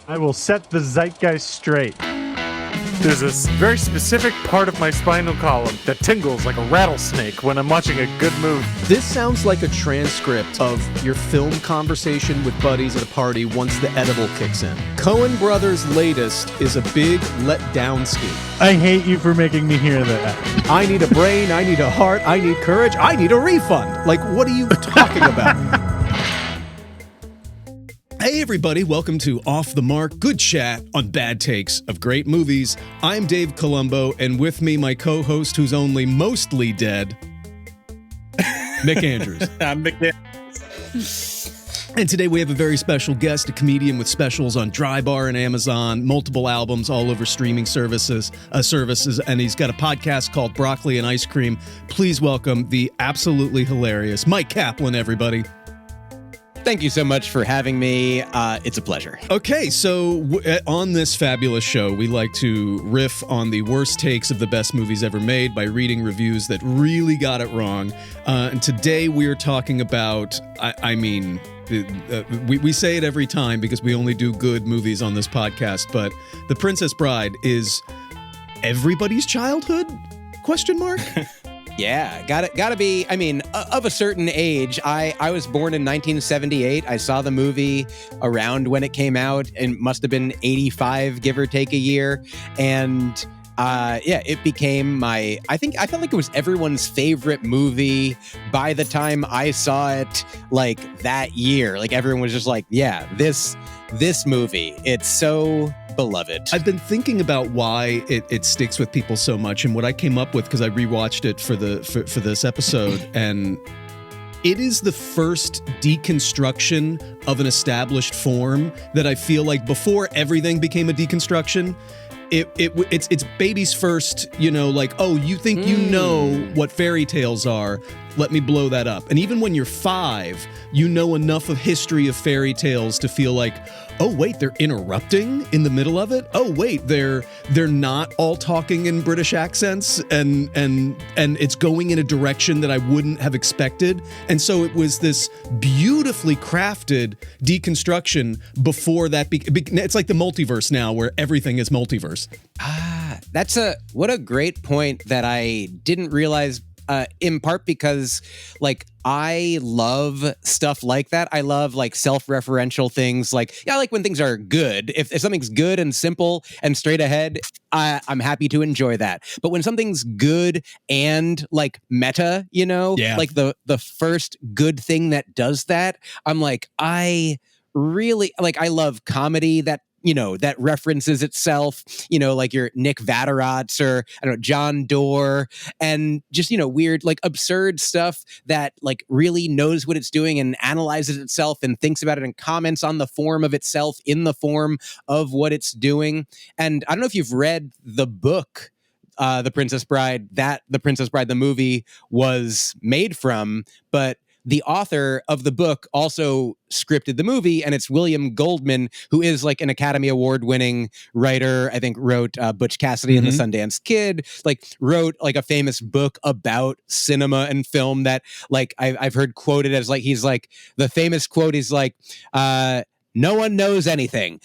I will set the zeitgeist straight. There's this very specific part of my spinal column that tingles like a rattlesnake when I'm watching a good movie. This sounds like a transcript of your film conversation with buddies at a party once the edible kicks in. Coen Brothers' latest is a big let-down scheme. I hate you for making me hear that. I need a brain, I need a heart, I need courage, I need a refund. Like, what are you talking about? Hey everybody, welcome to Off the Mark, good chat on bad takes of great movies. I'm Dave Columbo, and with me, my co-host who's only mostly dead, Mick Andrews. I'm Mick Andrews. And today we have a very special guest, a comedian with specials on Dry Bar and Amazon, multiple albums all over streaming services, and he's got a podcast called Broccoli and Ice Cream. Please welcome the absolutely hilarious Myq Kaplan, everybody. Thank you so much for having me. It's a pleasure. Okay, so on this fabulous show, we like to riff on the worst takes of the best movies ever made by reading reviews that really got it wrong. And today we are talking about, we say it every time because we only do good movies on this podcast, but The Princess Bride is everybody's childhood? Question mark? Yeah, gotta be, of a certain age. I was born in 1978. I saw the movie around when it came out, and must have been 85, give or take a year. And it became I felt like it was everyone's favorite movie by the time I saw it, like, that year. Like, everyone was just like, yeah, this movie, it's so beloved. I've been thinking about why it sticks with people so much, and what I came up with, because I rewatched it for this episode, and it is the first deconstruction of an established form that I feel like before everything became a deconstruction, it's baby's first, like, oh, you think you know what fairy tales are, let me blow that up. And even when you're 5, you know enough of history of fairy tales to feel like, oh wait, they're interrupting in the middle of it. Oh wait, they're not all talking in British accents, and it's going in a direction that I wouldn't have expected. And so it was this beautifully crafted deconstruction before that. It's like the multiverse now, where everything is multiverse. What a great point that I didn't realize. In part because, like, I love stuff like that. I love, like, self-referential things. Like, I like when things are good. If something's good and simple and straight ahead, I'm happy to enjoy that. But when something's good and, like, meta, like the first good thing that does that, I'm like, I really, like, I love comedy that references itself, like your Nick Vatterotts or, I don't know, John Doerr, and just, weird, like, absurd stuff that, like, really knows what it's doing and analyzes itself and thinks about it and comments on the form of itself in the form of what it's doing. And I don't know if you've read the book, The Princess Bride, that The Princess Bride, the movie, was made from, but the author of the book also scripted the movie, and it's William Goldman, who is, like, an Academy Award-winning writer. I think wrote Butch Cassidy and the Sundance Kid, like, wrote, like, a famous book about cinema and film that, like, I've heard quoted as, like, he's like, the famous quote is like, no one knows anything,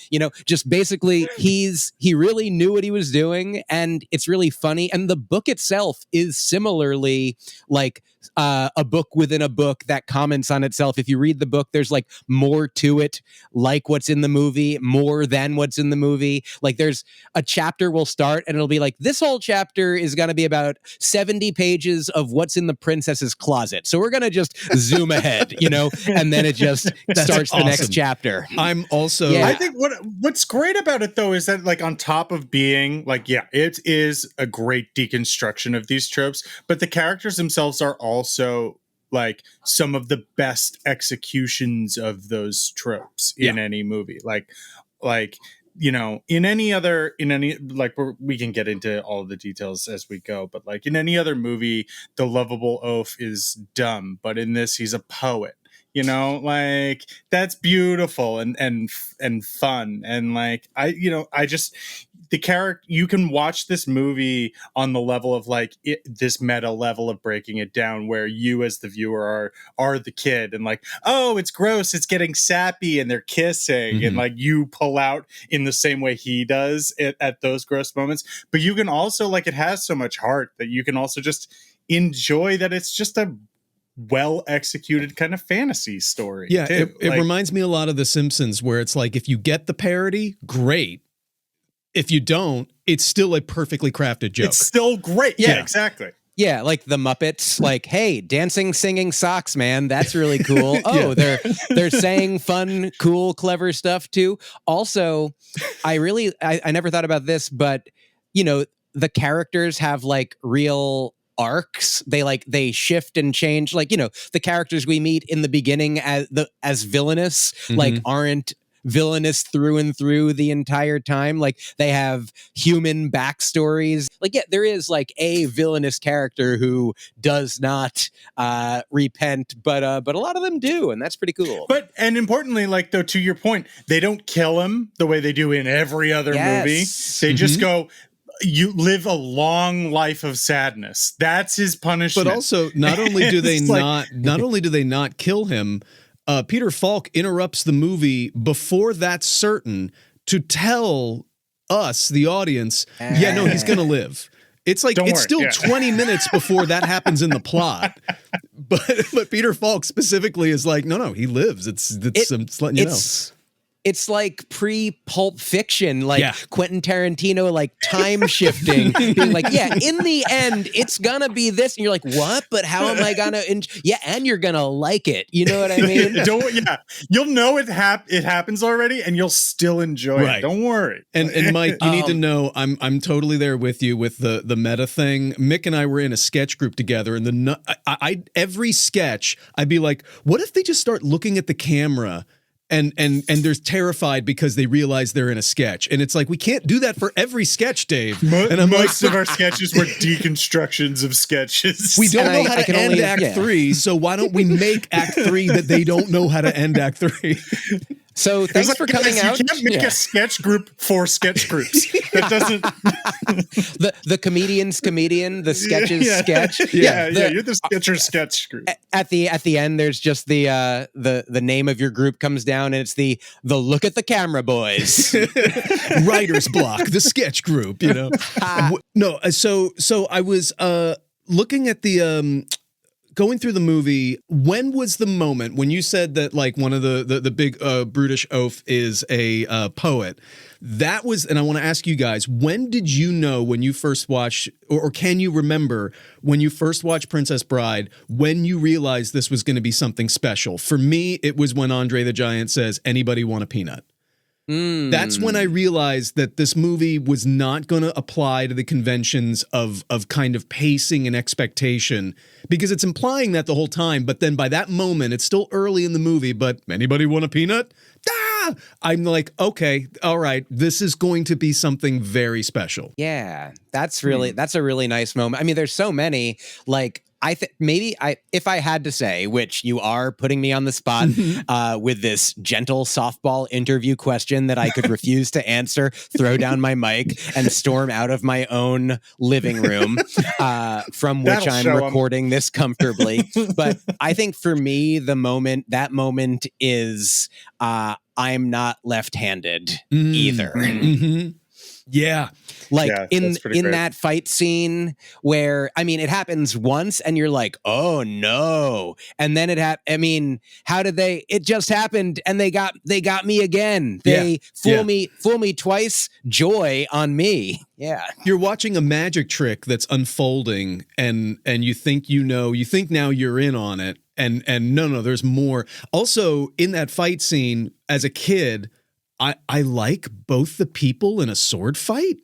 just basically he really knew what he was doing, and it's really funny. And the book itself is similarly like a book within a book that comments on itself. If you read the book, there's, like, more to it, like what's in the movie, more than what's in the movie. Like, there's a chapter will start and it'll be like, this whole chapter is going to be about 70 pages of what's in the princess's closet. So we're going to just zoom ahead, and then it just starts awesome. The next chapter. I'm also... I think what's great about it, though, is that, like, on top of being, like, yeah, it is a great deconstruction of these tropes, but the characters themselves are also, like, some of the best executions of those tropes in any movie. Like, in any, like, we can get into all of the details as we go, but, like, in any other movie, the lovable oaf is dumb, but in this, he's a poet. Like, that's beautiful and fun. And, like, the character, you can watch this movie on the level of like this meta level of breaking it down, where you as the viewer are the kid, and like, oh, it's gross, it's getting sappy, and they're kissing, and like you pull out in the same way he does at those gross moments. But you can also, like, it has so much heart that you can also just enjoy that it's just a well executed kind of fantasy story. Yeah, too. it reminds me a lot of The Simpsons, where it's like, if you get the parody, great. If you don't, it's still a perfectly crafted joke. It's still great. Yeah, exactly. Yeah, like the Muppets, like, hey, dancing, singing socks, man, that's really cool. Oh, they're saying fun, cool, clever stuff too. Also, I never thought about this, but you know, the characters have like real arcs. They shift and change. Like, you know, the characters we meet in the beginning as villainous, like, aren't villainous through and through the entire time. Like, they have human backstories. Like, yeah, there is like a villainous character who does not repent, but a lot of them do, and that's pretty cool. And importantly, like, though, to your point, they don't kill him the way they do in every other movie. They just go, you live a long life of sadness. That's his punishment. But also, not only do they not kill him, Peter Falk interrupts the movie before that's certain to tell us, the audience, yeah, no, he's gonna live. It's like, it's still 20 minutes before that happens in the plot. But Peter Falk specifically is like, no, he lives. It's letting you know. It's like pre-Pulp Fiction, like Quentin Tarantino, like time shifting, being like, yeah, in the end, it's gonna be this, and you're like, what? But how am I gonna? And you're gonna like it. You know what I mean? You'll know it happens already, and you'll still enjoy it. Don't worry. And Myq, you need to know, I'm totally there with you with the meta thing. Mick and I were in a sketch group together, and every sketch, I'd be like, what if they just start looking at the camera? And they're terrified because they realize they're in a sketch, and it's like, we can't do that for every sketch, Dave. And most of our sketches were deconstructions of sketches. We don't know how to end Act 3, so why don't we make Act 3 that they don't know how to end Act 3? So thanks for coming out. You can't make a sketch group for sketch groups. That doesn't. the comedian's comedian, the sketch's sketch. You're the sketcher's sketch group. At the end, there's just the name of your group comes down, and it's the look at the camera boys. Writer's block, the sketch group. You know. No, so I was looking at the. Going through the movie, when was the moment when you said that, like, one of the big brutish oaf is a poet? That was, and I want to ask you guys, when did you know, when you first watched, or can you remember when you first watched Princess Bride, when you realized this was going to be something special? For me, it was when Andre the Giant says, "Anybody want a peanut?" That's when I realized that this movie was not going to apply to the conventions of kind of pacing and expectation, because it's implying that the whole time. But then by that moment, it's still early in the movie, but anybody want a peanut? I'm like, okay, all right, this is going to be something very special. Yeah, that's a really nice moment. I mean, there's so many, like, if I had to say, which you are putting me on the spot with this gentle softball interview question that I could refuse to answer, throw down my mic, and storm out of my own living room from which I'm recording this comfortably. But I think for me, that moment is I'm not left-handed either. Yeah. Like, in that fight scene where, I mean, it happens once and you're like, oh no. And then how did it just happened and they got me again. They fool me twice, joy on me. Yeah. You're watching a magic trick that's unfolding, and you think now you're in on it. And no, there's more. Also, in that fight scene, as a kid, I like both the people in a sword fight.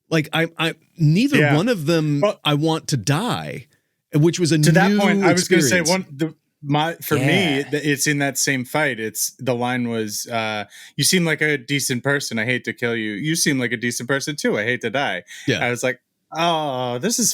Like, I neither one of them I want to die, which was a to new that point. I was going to say me, it's in that same fight. The line was, "You seem like a decent person. I hate to kill you. You seem like a decent person too. I hate to die." Yeah. I was like, oh, this is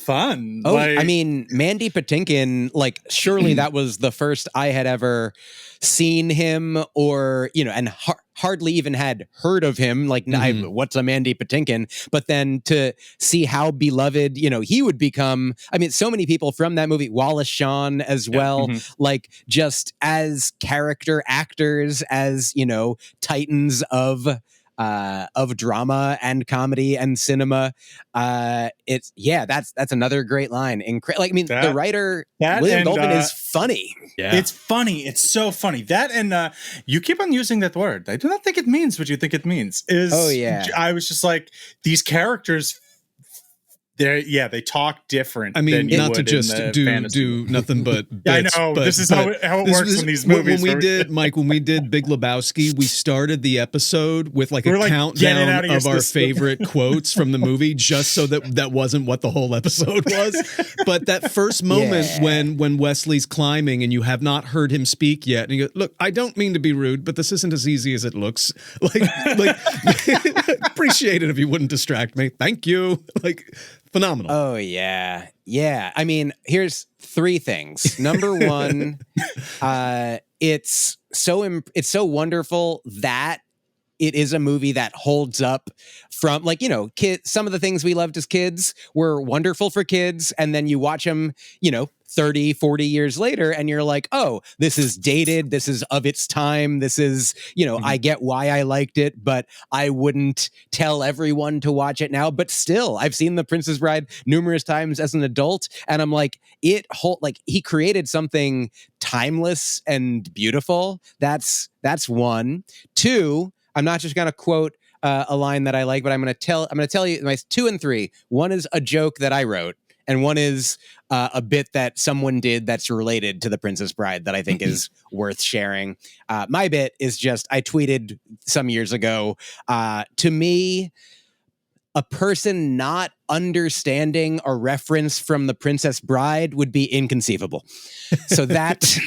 fun. Oh, like, I mean, Mandy Patinkin, like, surely that was the first I had ever seen him, or, you know, and hardly even had heard of him. Like, what's a Mandy Patinkin? But then to see how beloved, you know, he would become. I mean, so many people from that movie, Wallace Shawn as well, like, just as character actors, as, you know, titans of drama and comedy and cinema. That's another great line. Like, I mean, the writer William Goldman is funny. Yeah, it's funny. It's so funny. That and you keep on using that word. I do not think it means what you think it means. I was just like, these characters. They talk different. I mean, than you not to would just in the do nothing but bits. I know, but, this is how it works in these movies. When we did Big Lebowski, we started the episode with like a countdown of our favorite quotes from the movie, just so that wasn't what the whole episode was. But that first moment when Wesley's climbing and you have not heard him speak yet, and you go, look, I don't mean to be rude, but this isn't as easy as it looks. Like appreciate it if you wouldn't distract me. Thank you. Like, phenomenal. Oh, yeah. Yeah. I mean, here's three things. Number one, it's so wonderful that it is a movie that holds up from, like, you know, some of the things we loved as kids were wonderful for kids. And then you watch them, you know, 30, 40 years later, and you're like, oh, this is dated. This is of its time. This is, you know, I get why I liked it, but I wouldn't tell everyone to watch it now. But still, I've seen The Princess Bride numerous times as an adult, and I'm like, he created something timeless and beautiful. That's one. Two, I'm not just going to quote a line that I like, but I'm going to tell you my 2 and 3. One is a joke that I wrote, and one is a bit that someone did that's related to The Princess Bride that I think is worth sharing. My bit is just, I tweeted some years ago, to me, a person not understanding a reference from The Princess Bride would be inconceivable. So that,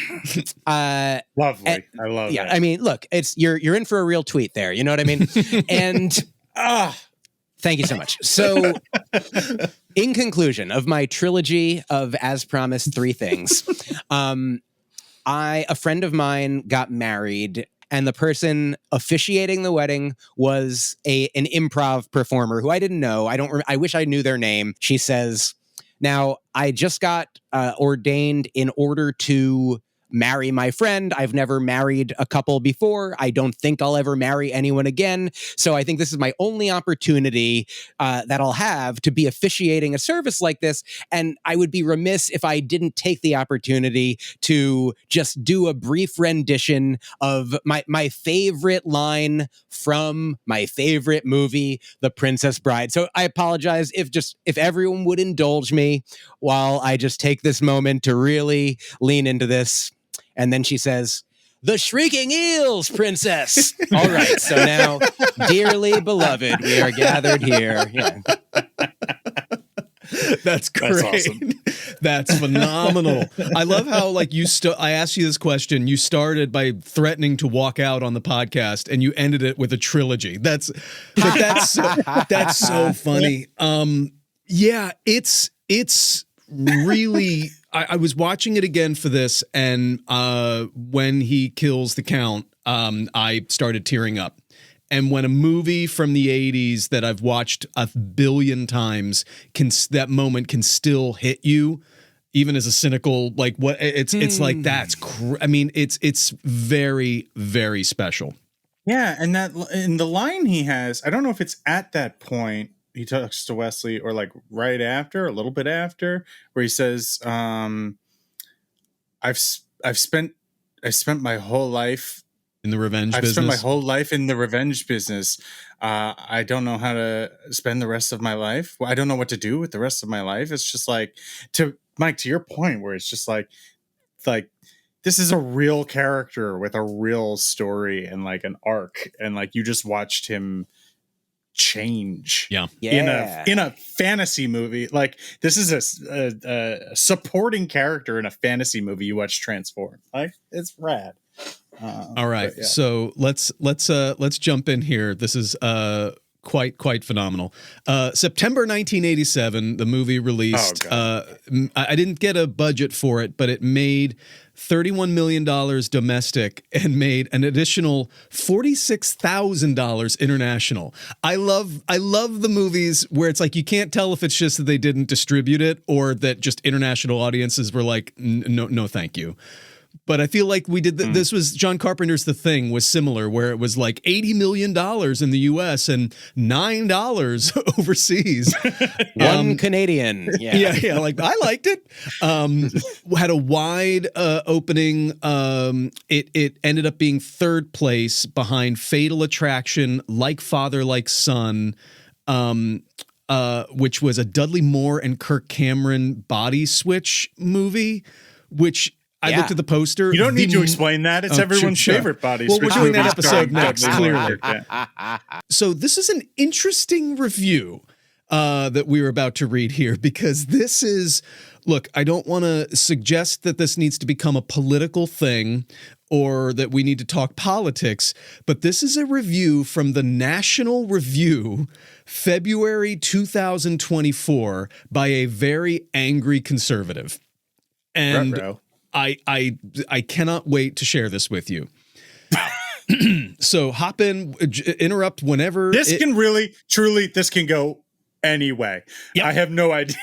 lovely. I love it. Yeah, I mean, look, you're in for a real tweet there. You know what I mean? And thank you so much. So, in conclusion of my trilogy of, as promised, 3 things, a friend of mine got married, and the person officiating the wedding was an improv performer who I didn't know. I wish I knew their name. She says, now, I just got ordained in order to marry my friend. I've never married a couple before. I don't think I'll ever marry anyone again. So I think this is my only opportunity that I'll have to be officiating a service like this. And I would be remiss if I didn't take the opportunity to just do a brief rendition of my favorite line from my favorite movie, The Princess Bride. So I apologize if everyone would indulge me while I just take this moment to really lean into this. And then she says, "The shrieking eels, princess." All right. So now, dearly beloved, we are gathered here. Yeah. That's great. That's awesome. That's phenomenal. I love how, like, I asked you this question. You started by threatening to walk out on the podcast, and you ended it with a trilogy. That's so funny. Yeah, it's really. I was watching it again for this, and when he kills the Count, I started tearing up. And when a movie from the 80s that I've watched 1 billion times that moment can still hit you, even as a cynical, like, what it's like, I mean, it's very, very special. Yeah, and the line he has, I don't know if it's at that point he talks to Wesley or like right after, a little bit after, where he says, I've spent my whole life in the revenge business. I've spent my whole life in the revenge business. I don't know how to spend the rest of my life. I don't know what to do with the rest of my life. It's just like, to Myq, to your point, where it's just like this is a real character with a real story and like an arc, and like you just watched him change in a fantasy movie. Like, this is a supporting character in a fantasy movie you watch transform. Like, it's rad. All right, so let's jump in here. This is quite phenomenal. September 1987, the movie released. I didn't get a budget for it, but it made $31 million domestic and made an additional $46,000 international. I love the movies where it's like you can't tell if it's just that they didn't distribute it or that just international audiences were like, no, thank you. But I feel like we did this was John Carpenter's The Thing was similar, where it was like $80 million in the U.S. and $9 overseas. One Canadian. Yeah. Like I liked it. Had a wide opening. It ended up being third place behind Fatal Attraction, Like Father, Like Son, which was a Dudley Moore and Kirk Cameron body switch movie, which. I looked at the poster. You don't need to explain that. It's everyone's favorite body. Well, we're doing that episode next, clearly. Yeah. So this is an interesting review that we were about to read here, because this is, look, I don't want to suggest that this needs to become a political thing or that we need to talk politics, but this is a review from the National Review, February 2024, by a very angry conservative. And Ruh-roh. I cannot wait to share this with you. So hop in, interrupt whenever. This can really, truly, this can go any way. Yep. I have no idea.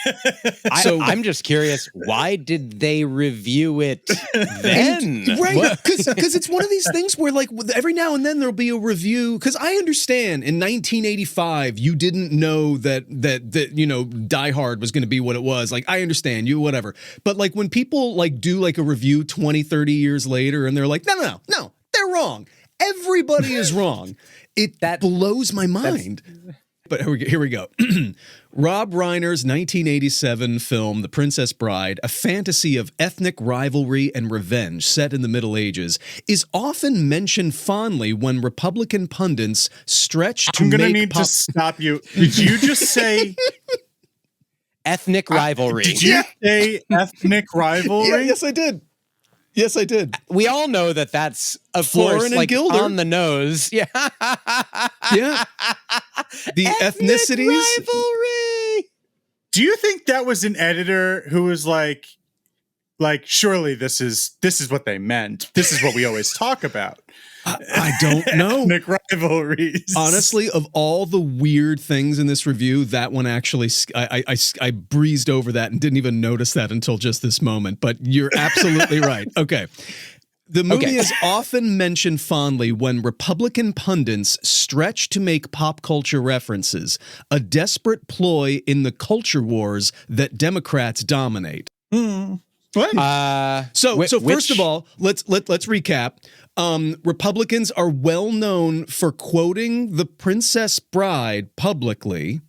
I'm just curious, why did they review it then? Right, because it's one of these things where like every now and then there'll be a review, because I understand in 1985 you didn't know that you know Die Hard was going to be what it was. Like I understand you, whatever. But like when people like do like a review 20, 30 years later and they're like, no, they're wrong. Everybody is wrong. That blows my mind. But here we go. Rob Reiner's 1987 film, The Princess Bride, a fantasy of ethnic rivalry and revenge set in the Middle Ages, is often mentioned fondly when Republican pundits stretch to I'm going to make need to stop you. Did you just say ethnic rivalry? Did you say ethnic rivalry? Yeah, yes, I did. Yes, I did. We all know that that's, of Florin course, and like Gilder. on the nose. Yeah. Yeah. The ethnicities. Rivalry. Do you think that was an editor who was like surely this is what they meant. This is what we always talk about. I don't know. Ethnic rivalries. Honestly, of all the weird things in this review, that one actually, I breezed over that and didn't even notice that until just this moment. But you're absolutely right. Okay. The movie is often mentioned fondly when Republican pundits stretch to make pop culture references, a desperate ploy in the culture wars that Democrats dominate. What? So first of all, let's recap. Republicans are well known for quoting The Princess Bride publicly,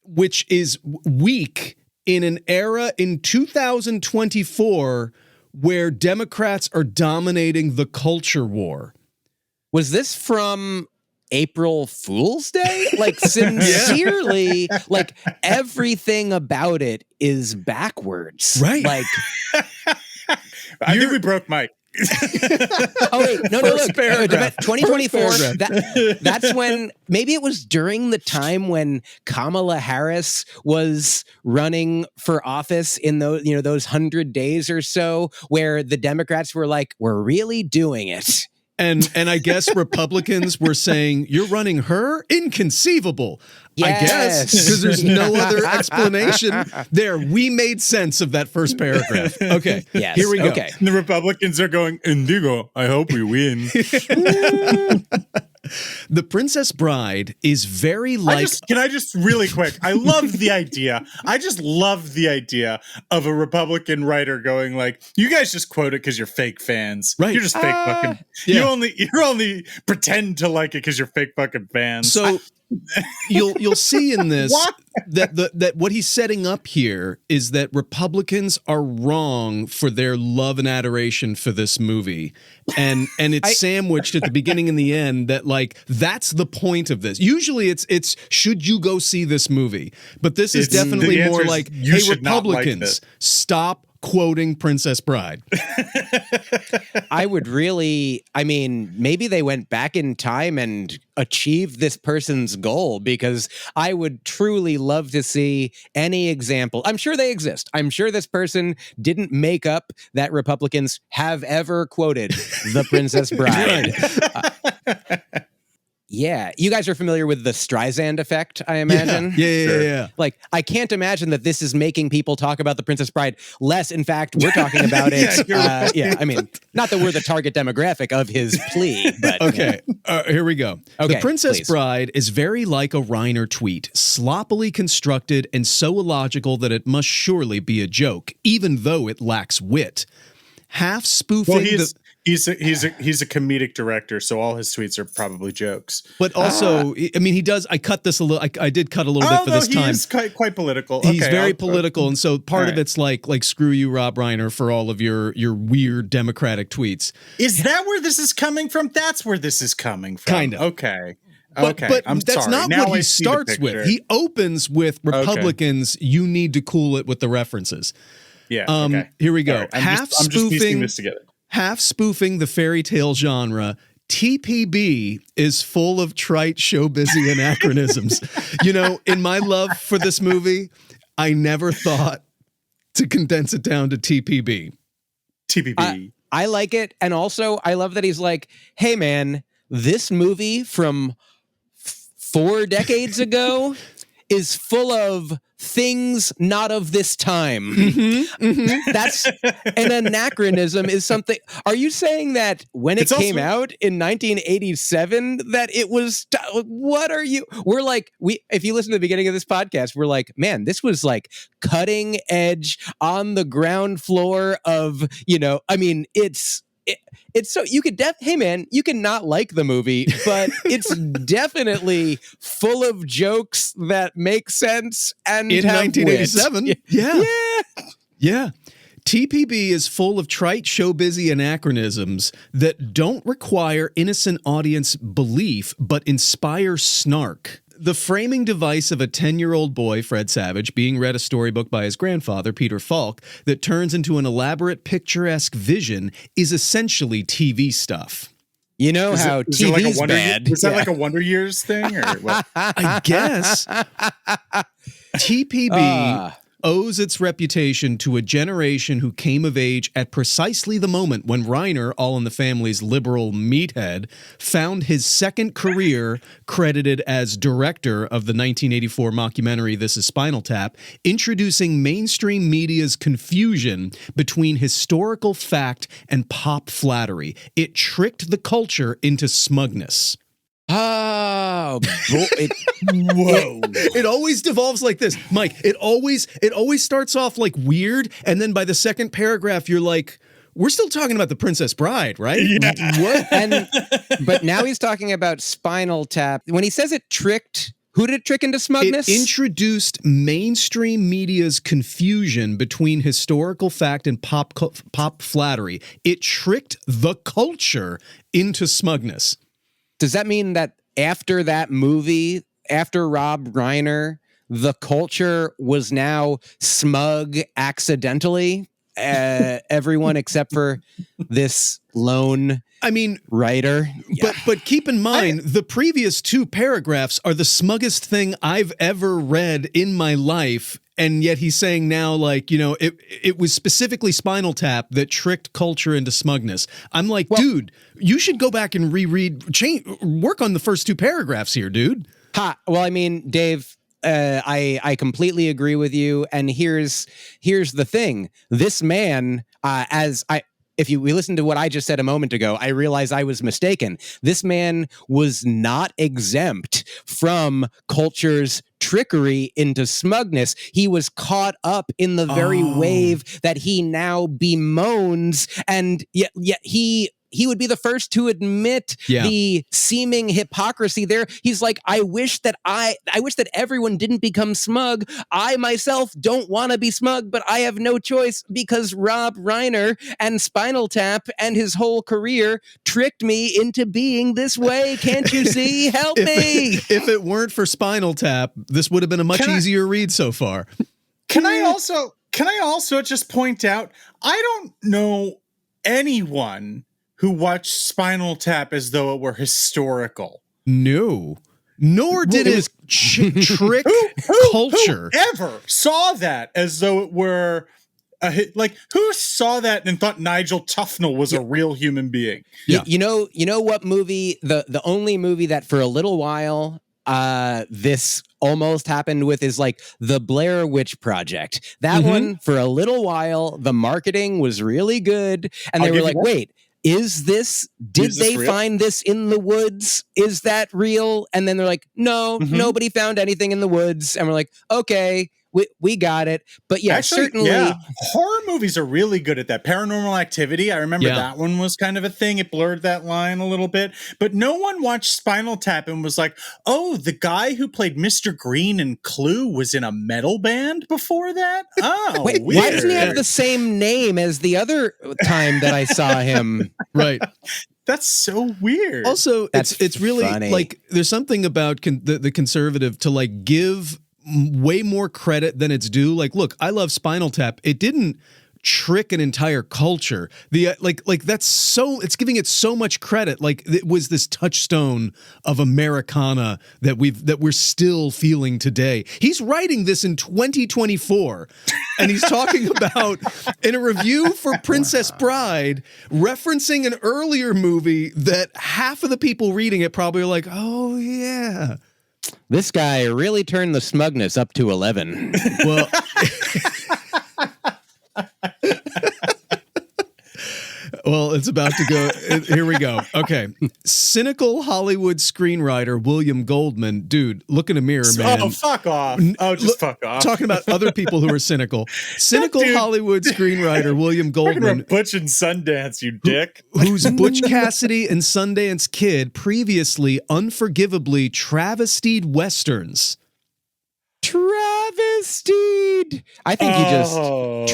which is weak in an era in 2024 where Democrats are dominating the culture war. Was this from April Fool's Day? Like, sincerely, like, everything about it is backwards. Right. Like, I think we broke Mike. oh wait, no, First look, paragraph. 2024. First paragraph. That's when, maybe it was during the time when Kamala Harris was running for office in those, those 100 days or so, where the Democrats were like, "We're really doing it." And I guess Republicans were saying, "You're running her? Inconceivable." I guess, because there's no other explanation there. We made sense of that first paragraph. Okay, yes. Here we go. Okay. And the Republicans are going, Indigo, I hope we win. The Princess Bride is very like... Can I just really quick? I love the idea. I just love the idea of a Republican writer going like, you guys just quote it because you're fake fans. Right. You're just fake fucking... Yeah. You only pretend to like it because you're fake fucking fans. So... You'll see in this that what he's setting up here is that Republicans are wrong for their love and adoration for this movie, and it's sandwiched at the beginning and the end that like that's the point of this. Usually it's should you go see this movie, but this is definitely more like, hey, Republicans, stop quoting Princess Bride. Maybe they went back in time and achieved this person's goal, because I would truly love to see any example. I'm sure they exist. I'm sure this person didn't make up that Republicans have ever quoted The Princess Bride. Yeah, you guys are familiar with the Streisand effect, I imagine. Yeah. Like, I can't imagine that this is making people talk about The Princess Bride less. In fact, we're talking about it. I mean, not that we're the target demographic of his plea, but okay, here we go. Okay, The Princess please. Bride is very like a Reiner tweet, sloppily constructed and so illogical that it must surely be a joke, even though it lacks wit. Half spoofing. Well, he's a comedic director, so all his tweets are probably jokes. But also, I mean, he does. I cut this a little. I did cut a little bit for this time. He's quite political. He's very political, and so part of right. it's like screw you, Rob Reiner, for all of your weird Democratic tweets. Is that where this is coming from? That's where this is coming from. Kind of. Okay. But I'm that's sorry. not Now what I he see the starts with. picture. He opens with Republicans. You need to cool it with the references. Yeah. Okay. Here we go. Right. I'm just piecing this together. Half spoofing the fairy tale genre, TPB is full of trite showbizy anachronisms. You know, in my love for this movie, I never thought to condense it down to TPB. TPB. I like it. And also, I love that he's like, hey, man, this movie from 4 decades ago is full of things not of this time. That's an anachronism is something. Are you saying that when it came out in 1987 that it was, what are you, we're like, if you listen to the beginning of this podcast, we're like, man, this was like cutting edge on the ground floor of, I mean, it's so you could hey man, you can not like the movie, but it's definitely full of jokes that make sense and in 1987. Yeah. TPB is full of trite showbizy anachronisms that don't require innocent audience belief but inspire snark. The framing device of a 10-year-old boy, Fred Savage, being read a storybook by his grandfather, Peter Falk, that turns into an elaborate picturesque vision is essentially TV stuff. You know how TV's bad. Is that like a Wonder Years thing? Or what? I guess. TPB owes its reputation to a generation who came of age at precisely the moment when Reiner, All in the Family's liberal meathead, found his second career credited as director of the 1984 mockumentary This Is Spinal Tap, introducing mainstream media's confusion between historical fact and pop flattery. It tricked the culture into smugness. Oh, whoa. It always devolves like this, Mike. It always starts off like weird, and then by the second paragraph you're like, we're still talking about The Princess Bride, right? Yeah. What? But now he's talking about Spinal Tap. When he says it tricked, who did it trick into smugness? It introduced mainstream media's confusion between historical fact and pop flattery. It tricked the culture into smugness. Does that mean that after that movie, after Rob Reiner, the culture was now smug accidentally? Everyone except for this lone writer. But keep in mind, the previous 2 paragraphs are the smuggest thing I've ever read in my life. And yet he's saying now, like, it was specifically Spinal Tap that tricked culture into smugness. I'm like, dude, you should go back and work on the first 2 paragraphs here, dude. Well, I mean, Dave, I completely agree with you. And here's the thing. This man, if we listen to what I just said a moment ago, I realize I was mistaken. This man was not exempt from culture's trickery into smugness. He was caught up in the very wave that he now bemoans, and yet he would be the first to admit the seeming hypocrisy there. He's like, I wish that everyone didn't become smug. I myself don't want to be smug, but I have no choice because Rob Reiner and Spinal Tap and his whole career tricked me into being this way. Can't you see? Help me. If it weren't for Spinal Tap, this would have been a much easier read so far. Can I Can I also just point out, I don't know anyone who watched Spinal Tap as though it were historical. No. Nor did it trick culture. Who ever saw that as though it were a hit? Like, who saw that and thought Nigel Tufnell was a real human being? Yeah. You know what movie, the only movie that for a little while this almost happened with is like the Blair Witch Project. That one, for a little while, the marketing was really good. And they were like, wait, did they find this in the woods? Is that real? And then they're like, no, nobody found anything in the woods. And we're like, okay, we got it. But yeah, actually, certainly. Yeah. Horror movies are really good at that. Paranormal Activity, I remember that one was kind of a thing. It blurred that line a little bit. But no one watched Spinal Tap and was like, oh, the guy who played Mr. Green in Clue was in a metal band before that? Oh, wait, weird. why doesn't he have the same name as the other time that I saw him? Right. That's so weird. Also, it's really funny. like there's something about the conservative to like give way more credit than it's due. Like, look, I love Spinal Tap. It didn't trick an entire culture. The like that's so, it's giving it so much credit. Like, it was this touchstone of Americana that we're still feeling today. He's writing this in 2024 and he's talking about in a review for Princess Bride referencing an earlier movie that half of the people reading it probably are like, oh yeah. This guy really turned the smugness up to 11. Well, well, it's about to go. Here we go. Okay. Cynical Hollywood screenwriter William Goldman. Dude, look in a mirror, man. Oh, fuck off. Oh, just fuck off. Talking about other people who are cynical. Cynical Hollywood screenwriter William Goldman. Butch and Sundance, you dick. Who's Butch Cassidy and Sundance Kid previously unforgivably travestied Westerns. Travestied. I think you just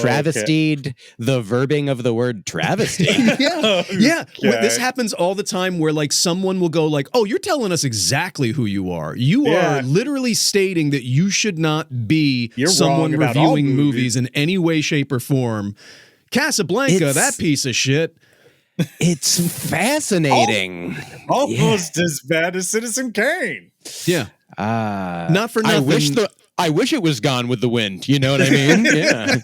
travestied the verbing of the word travesty. Yeah. Well, this happens all the time where like someone will go like, oh, you're telling us exactly who you are. You are literally stating that you should not be someone reviewing movies in any way, shape, or form. Casablanca, that piece of shit. It's fascinating. Almost as bad as Citizen Kane. Yeah. Not for nothing. I wish it was Gone with the Wind. You know what I mean? Yeah.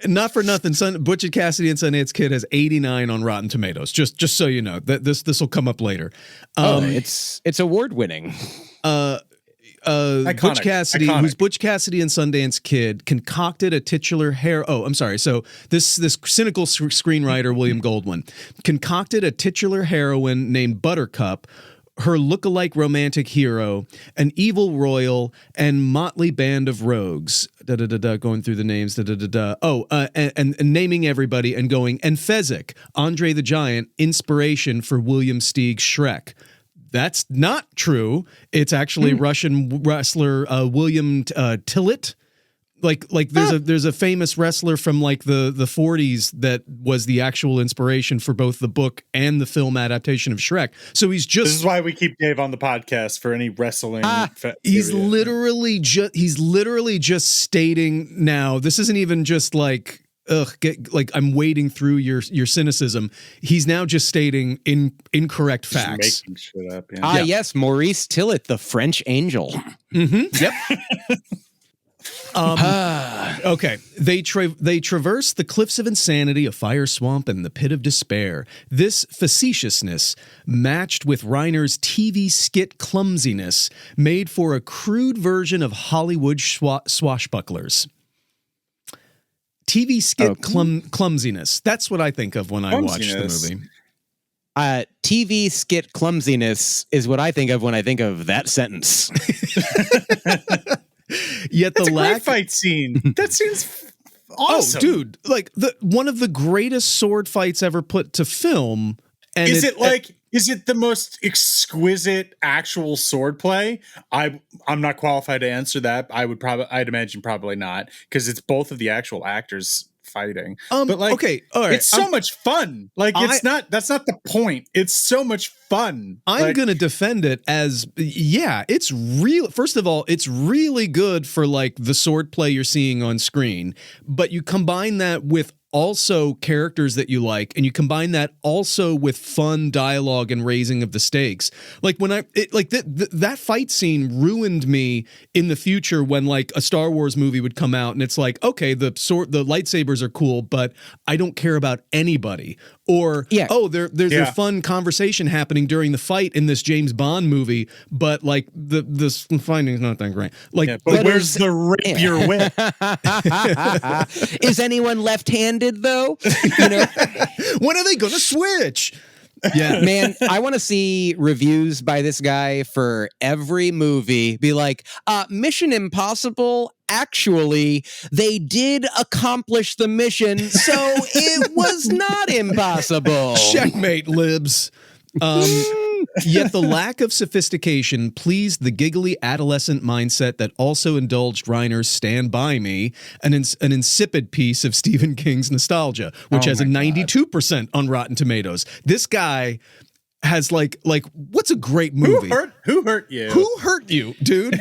Not for nothing. Butch and Cassidy and Sundance Kid has 89 on Rotten Tomatoes. Just so you know, that this will come up later. It's award winning. Butch Cassidy, who's Butch Cassidy and Sundance Kid, concocted a titular So this cynical screenwriter William Goldman concocted a titular heroine named Buttercup, her look-alike romantic hero, an evil royal, and motley band of rogues. Going through the names. And naming everybody and going, and Fezzik, Andre the Giant, inspiration for William Steig's Shrek. That's not true. It's actually Russian wrestler William Tillett. Like there's a famous wrestler from like the 40s that was the actual inspiration for both the book and the film adaptation of Shrek. So this is why we keep Dave on the podcast for any wrestling. He's literally just stating now. This isn't even just like I'm wading through your cynicism. He's now just stating incorrect facts. Making shit up. Yes, Maurice Tillett, the French angel. Yep. Okay. They traverse the cliffs of insanity, a fire swamp, and the pit of despair. This facetiousness, matched with Reiner's TV skit clumsiness, made for a crude version of Hollywood swashbucklers. TV skit clumsiness. That's what I think of when I watch the movie. TV skit clumsiness is what I think of when I think of that sentence. Yet That's a great fight scene. That seems awesome. Oh, dude! Like one of the greatest sword fights ever put to film. And is it the most exquisite actual sword play? I'm not qualified to answer that. I'd imagine probably not, because it's both of the actual actors fighting. But like, okay, all right. it's so much fun. Like, that's not the point. It's so much fun. I'm going to defend it as, yeah, it's real. First of all, it's really good for like the swordplay you're seeing on screen, but you combine that with also characters that you like, and you combine that also with fun dialogue and raising of the stakes. Like when that fight scene ruined me in the future when like a Star Wars movie would come out and it's like, okay, the lightsabers are cool, but I don't care about anybody. Or there's a fun conversation happening during the fight in this James Bond movie, but like this finding's not that great. Like, but where's the rapier whip? Is anyone left-handed though? You know, when are they gonna switch? Yeah, man, I want to see reviews by this guy for every movie. Be like, Mission Impossible. Actually, they did accomplish the mission, so it was not impossible. Checkmate, libs. Yet the lack of sophistication pleased the giggly adolescent mindset that also indulged Reiner's Stand By Me, an insipid piece of Stephen King's nostalgia, which has a 92% on Rotten Tomatoes. This guy has like what's a great movie? Who hurt you? Who hurt you, dude?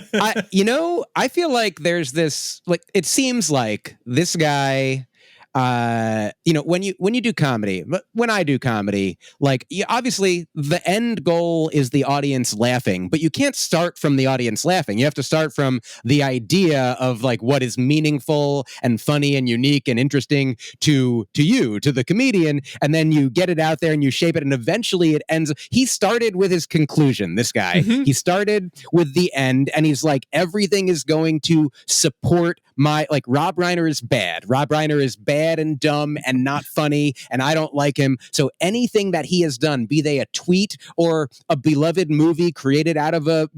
I feel like there's this, like, it seems like this guy, when you do comedy, but when I do comedy, like, obviously the end goal is the audience laughing, but you can't start from the audience laughing. You have to start from the idea of like what is meaningful and funny and unique and interesting to you, to the comedian, and then you get it out there and you shape it, and eventually it ends. He started with his conclusion, this guy. Mm-hmm. He started with the end, and he's like, everything is going to support my, like, Rob Reiner is bad. Rob Reiner is bad and dumb and not funny, and I don't like him. So anything that he has done, be they a tweet or a beloved movie created out of a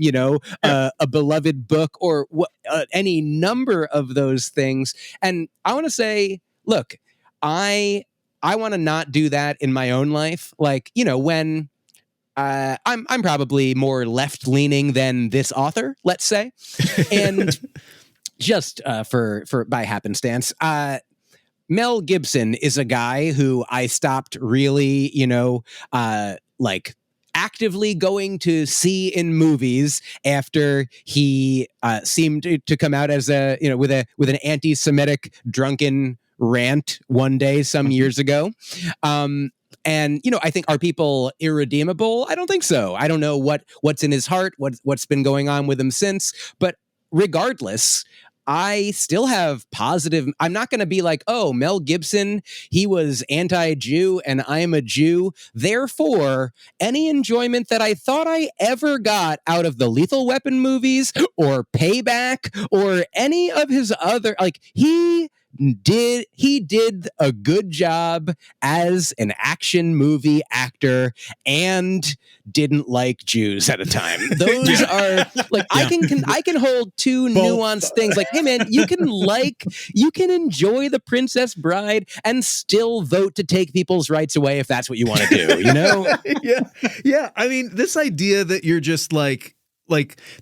beloved book, or any number of those things. And I want to say, look, I want to not do that in my own life. Like, when I'm probably more left leaning than this author, let's say, and just for by happenstance, Mel Gibson is a guy who I stopped really, actively going to see in movies after he seemed to come out as with an anti-Semitic drunken rant one day some years ago. And, I think, are people irredeemable? I don't think so. I don't know what's in his heart, what's been going on with him since, but regardless, I still have positive. I'm not going to be like, oh, Mel Gibson, he was anti-Jew and I'm a Jew. Therefore, any enjoyment that I thought I ever got out of the Lethal Weapon movies or Payback or any of his other, like, he did a good job as an action movie actor and didn't like Jews at a time. Those are like, I can hold two nuanced things. Like, hey man, you can enjoy The Princess Bride and still vote to take people's rights away if that's what you want to do, Yeah. I mean, this idea that you're just like,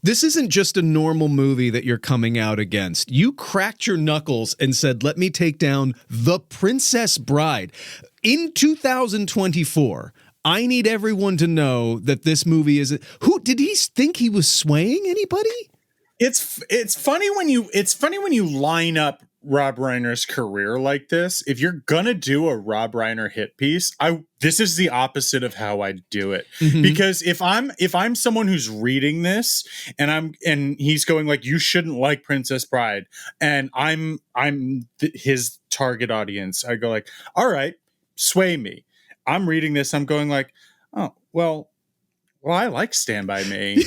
this isn't just a normal movie that you're coming out against. You cracked your knuckles and said, let me take down The Princess Bride. In 2024, I need everyone to know that this movie is... Who did he think he was swaying anybody? It's funny when you line up Rob Reiner's career like this. If you're gonna do a Rob Reiner hit piece, this is the opposite of how I do it. Mm-hmm. Because if I'm someone who's reading this and he's going like, you shouldn't like Princess Bride, and I'm his target audience, I go like, all right, sway me. I'm reading this, I'm going like, oh, well, I like Stand By Me.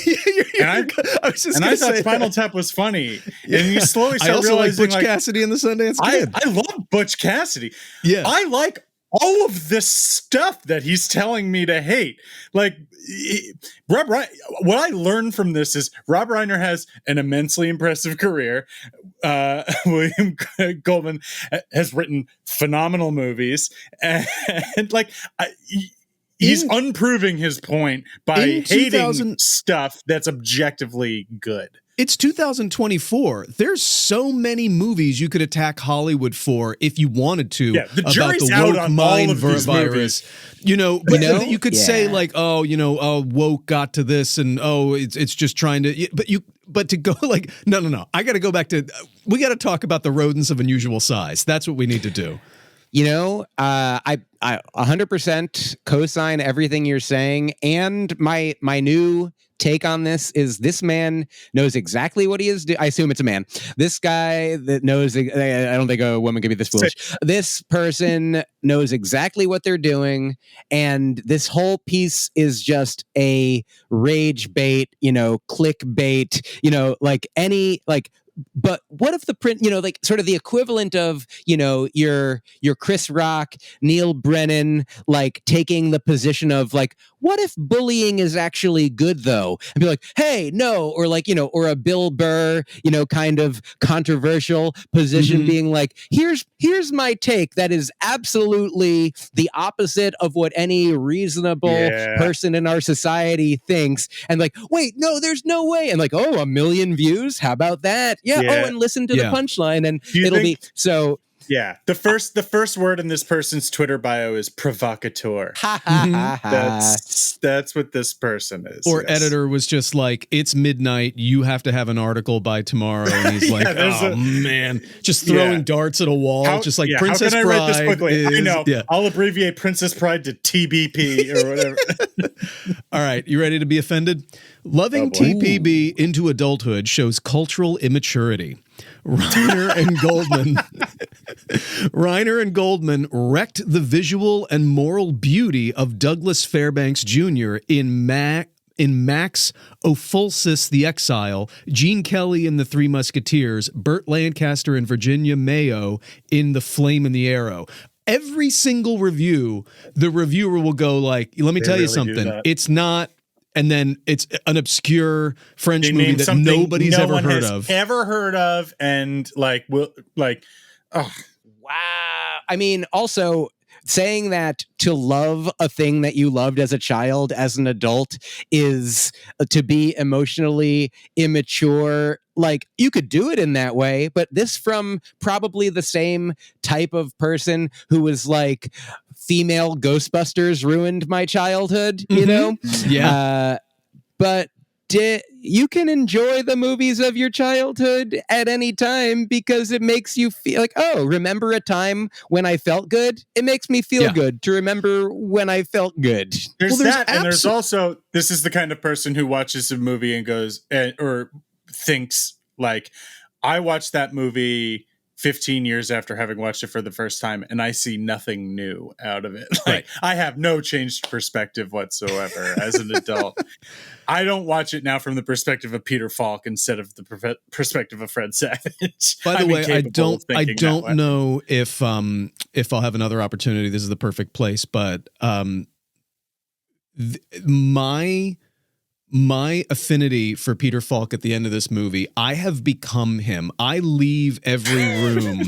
I thought Spinal Tap was funny. Yeah. And you slowly start realizing, like Butch Cassidy and the Sundance Kid. I love Butch Cassidy. Yeah. I like all of this stuff that he's telling me to hate. Like, what I learned from this is Rob Reiner has an immensely impressive career. William Goldman has written phenomenal movies. And like, he's unproving his point by hating stuff that's objectively good. It's 2024. There's so many movies you could attack Hollywood for if you wanted to. Yeah, the about jury's the out woke on mind all of these virus. You could say like, woke got to this, and it's just trying to. But to go like, no. I got to go back to. We got to talk about the rodents of unusual size. That's what we need to do. I 100% co-sign everything you're saying, and my new take on this is this man knows exactly what he is doing. I assume it's a man. This guy that knows, I don't think a woman could be this foolish. This person knows exactly what they're doing, and this whole piece is just a rage bait, clickbait, but what if the print, sort of the equivalent of, your Chris Rock, Neil Brennan, taking the position of what if bullying is actually good though? And be like, hey, no, or or a Bill Burr, kind of controversial position being like, here's my take that is absolutely the opposite of what any reasonable person in our society thinks. And wait, no, there's no way. And 1 million views. How about that? Yeah. Oh, and listen to the punchline, and it'll be so. Yeah, the first word in this person's Twitter bio is provocateur. That's what this person is. Or editor was just like, it's midnight, you have to have an article by tomorrow, and he's like, man, just throwing darts at a wall, Princess how can I Bride. write this quickly? I know. Yeah. I'll abbreviate Princess Bride to TBP or whatever. All right, you ready to be offended? Loving TPB into adulthood shows cultural immaturity. Reiner and Goldman wrecked the visual and moral beauty of Douglas Fairbanks Jr. in Max Ophuls' The Exile, Gene Kelly in The Three Musketeers, Burt Lancaster and Virginia Mayo in The Flame and the Arrow. Every single review, the reviewer will go let me tell you something. It's not. And then it's an obscure French movie that nobody's ever heard of. And wow. I mean, also saying that to love a thing that you loved as a child, as an adult, is to be emotionally immature. You could do it in that way, but this from probably the same type of person who was female Ghostbusters ruined my childhood, Yeah. But you can enjoy the movies of your childhood at any time because it makes you feel remember a time when I felt good? It makes me feel good to remember when I felt good. There's that, and there's also, this is the kind of person who watches a movie and goes, or thinks I watched that movie 15 years after having watched it for the first time, and I see nothing new out of it. I have no changed perspective whatsoever as an adult. I don't watch it now from the perspective of Peter Falk instead of the perspective of Fred Savage. By the way, I don't know if I'll have another opportunity. This is the perfect place, but my affinity for Peter Falk at the end of this movie, I have become him. I leave every room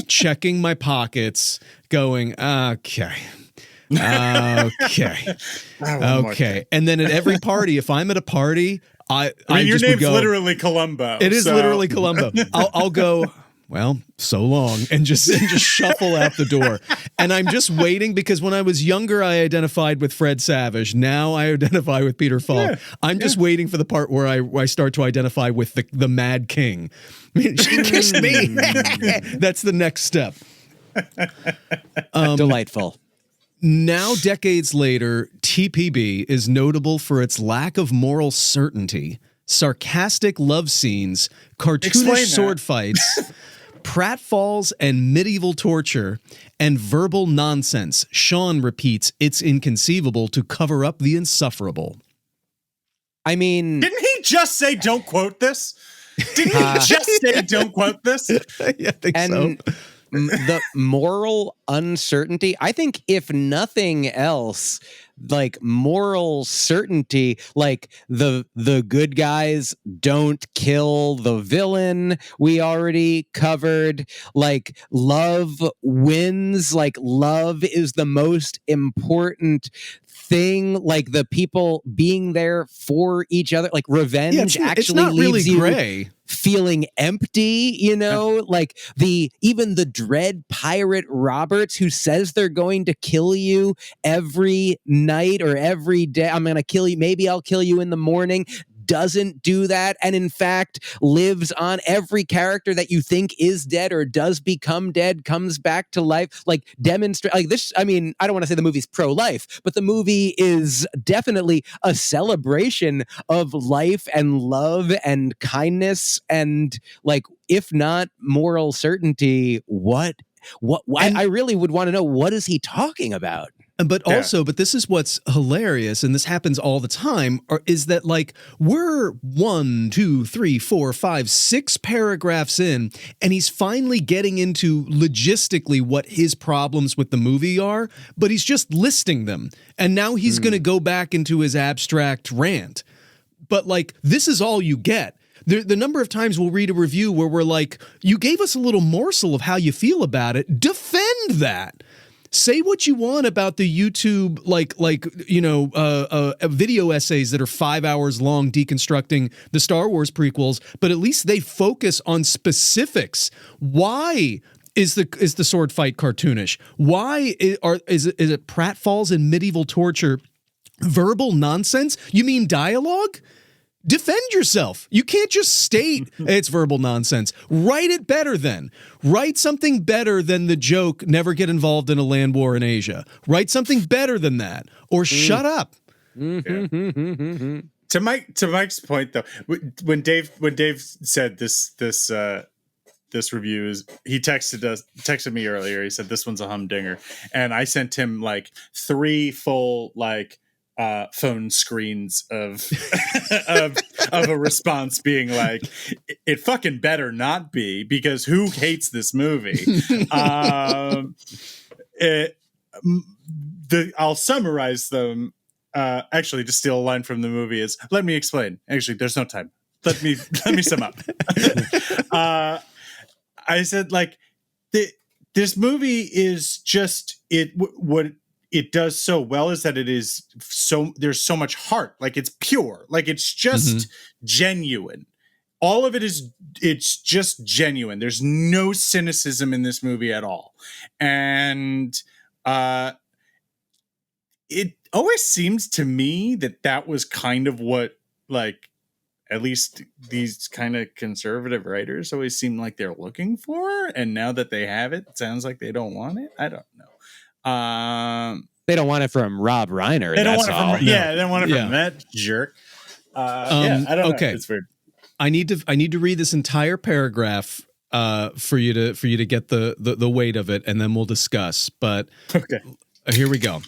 checking my pockets, going, okay. And then at every party, if I'm at a party, I your just name's would go, literally Columbo. It is literally Columbo. I'll go, well, so long, and just shuffle out the door. And I'm just waiting, because when I was younger, I identified with Fred Savage. Now I identify with Peter Falk. I'm just waiting for the part where I start to identify with the Mad King. She kissed me. That's the next step. Delightful. Now, decades later, TPB is notable for its lack of moral certainty, sarcastic love scenes, cartoonish sword fights, pratfalls and medieval torture, and verbal nonsense. Sean repeats, it's inconceivable to cover up the insufferable. I mean... Didn't he just say, don't quote this? Didn't he just say, don't quote this? Yeah, I think so. The moral uncertainty, I think if nothing else, like moral certainty, like the good guys don't kill the villain, we already covered. Like love wins, like love is the most important thing, like the people being there for each other, like revenge it's not really leaves you gray. feeling empty, like even the dread pirate Roberts who says they're going to kill you every night or every day. I'm going to kill you. Maybe I'll kill you in the morning. Doesn't do that, and in fact lives on. Every character that you think is dead or does become dead comes back to life, like demonstrate like this. I mean, I don't want to say the movie's pro-life, but the movie is definitely a celebration of life and love and kindness, and like, if not moral certainty, what I really would want to know, what is he talking about? But this is what's hilarious, and this happens all the time, is that like we're 1, 2, 3, 4, 5, 6 paragraphs in, and he's finally getting into logistically what his problems with the movie are, but he's just listing them. And now he's going to go back into his abstract rant. But like, this is all you get. The number of times we'll read a review where we're like, you gave us a little morsel of how you feel about it. Defend that. Say what you want about the YouTube, video essays that are 5 hours long deconstructing the Star Wars prequels, but at least they focus on specifics. Why is the sword fight cartoonish? Why is it pratfalls and medieval torture verbal nonsense? You mean dialogue? Defend yourself. You can't just state it's verbal nonsense. Write it better then. Write something better than the joke, never get involved in a land war in Asia. Write something better than that. Or shut up. Yeah. To Mike's point though, when Dave said this review is, he texted me earlier. He said this one's a humdinger. And I sent him like 3 full phone screens of of a response being like, it fucking better not be, because who hates this movie? I'll summarize them. Actually, to steal a line from the movie is, let me explain. Actually, there's no time. Let me sum up. I said, like, this movie is just what it does so well is that there's so much heart. Like, it's pure. Like, it's just genuine. All of it's just genuine. There's no cynicism in this movie at all. And it always seems to me that was kind of what, like, at least these kind of conservative writers always seem like they're looking for. And now that they have it, it sounds like they don't want it. I don't know. They don't want it from Rob Reiner. They don't want it from they don't want it from that jerk. I don't know. It's weird. I need to read this entire paragraph for you to get the weight of it, and then we'll discuss. But here we go.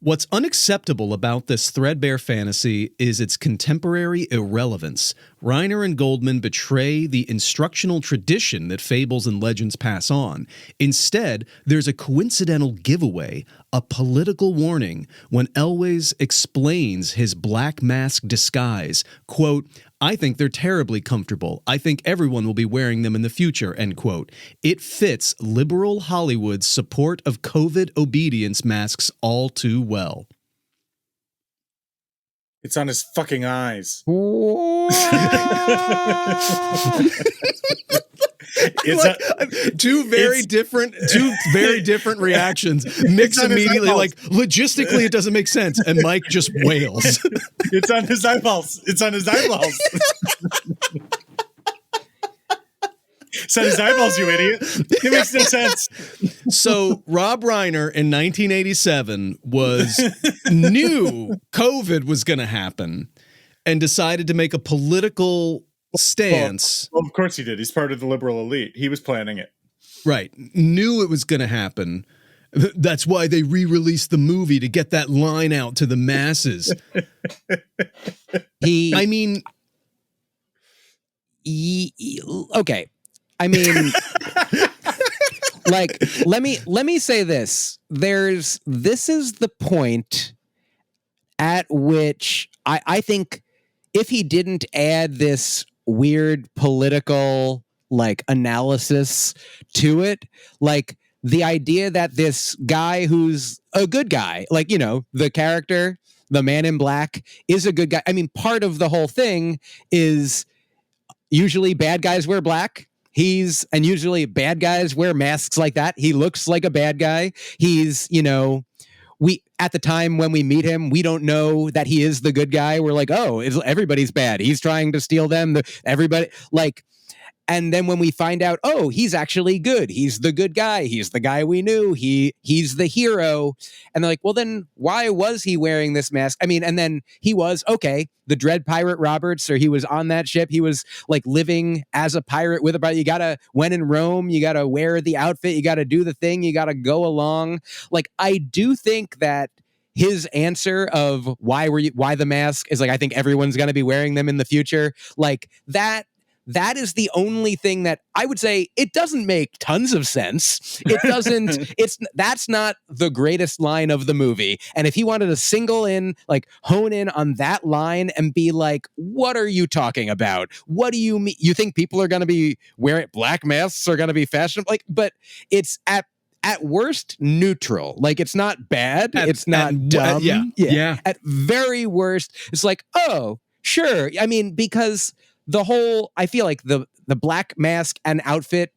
What's unacceptable about this threadbare fantasy is its contemporary irrelevance. Reiner and Goldman betray the instructional tradition that fables and legends pass on. Instead, there's a coincidental giveaway, a political warning, when Elwes explains his black mask disguise. Quote, I think they're terribly comfortable. I think everyone will be wearing them in the future, end quote. It fits liberal Hollywood's support of COVID obedience masks all too well. It's on his fucking eyes. It's two very different reactions mixed immediately. Like, logistically, it doesn't make sense, and Mike just wails. It's on his eyeballs. It's on his eyeballs. It's on his eyeballs, you idiot. It makes no sense. So Rob Reiner in 1987 knew COVID was going to happen and decided to make a political stance. Well, of course he did. He's part of the liberal elite. He was planning it. Right. Knew it was going to happen. That's why they re-released the movie, to get that line out to the masses. Okay. I mean, like, let me say this. This is the point at which I think if he didn't add this weird political like analysis to it, like the idea that this guy who's a good guy, like, you know, the character, the man in black, is a good guy. I mean, part of the whole thing is usually bad guys wear black. And usually bad guys wear masks like that. He looks like a bad guy. He's, you know, at the time when we meet him, we don't know that he is the good guy. We're like, oh, everybody's bad. He's trying to steal them. Everybody, like, and then when we find out, oh, he's actually good. He's the good guy. He's the guy we knew. He's the hero. And they're like, well, then why was he wearing this mask? I mean, and then he was, okay, the Dread Pirate Roberts, or he was on that ship. He was like living as a pirate with a pirate. You gotta, when in Rome, you gotta wear the outfit. You gotta do the thing. You gotta go along. Like, I do think that his answer of why the mask is like, I think everyone's gonna be wearing them in the future. Like that is the only thing that I would say it doesn't make tons of sense. It doesn't, that's not the greatest line of the movie. And if he wanted to hone in on that line and be like, what are you talking about? What do you mean? You think people are going to be wearing black masks are going to be fashionable? Like, but it's at worst neutral. Like, it's not bad. It's not dumb. Yeah. At very worst, it's like, oh, sure. I mean, because I feel like the black mask and outfit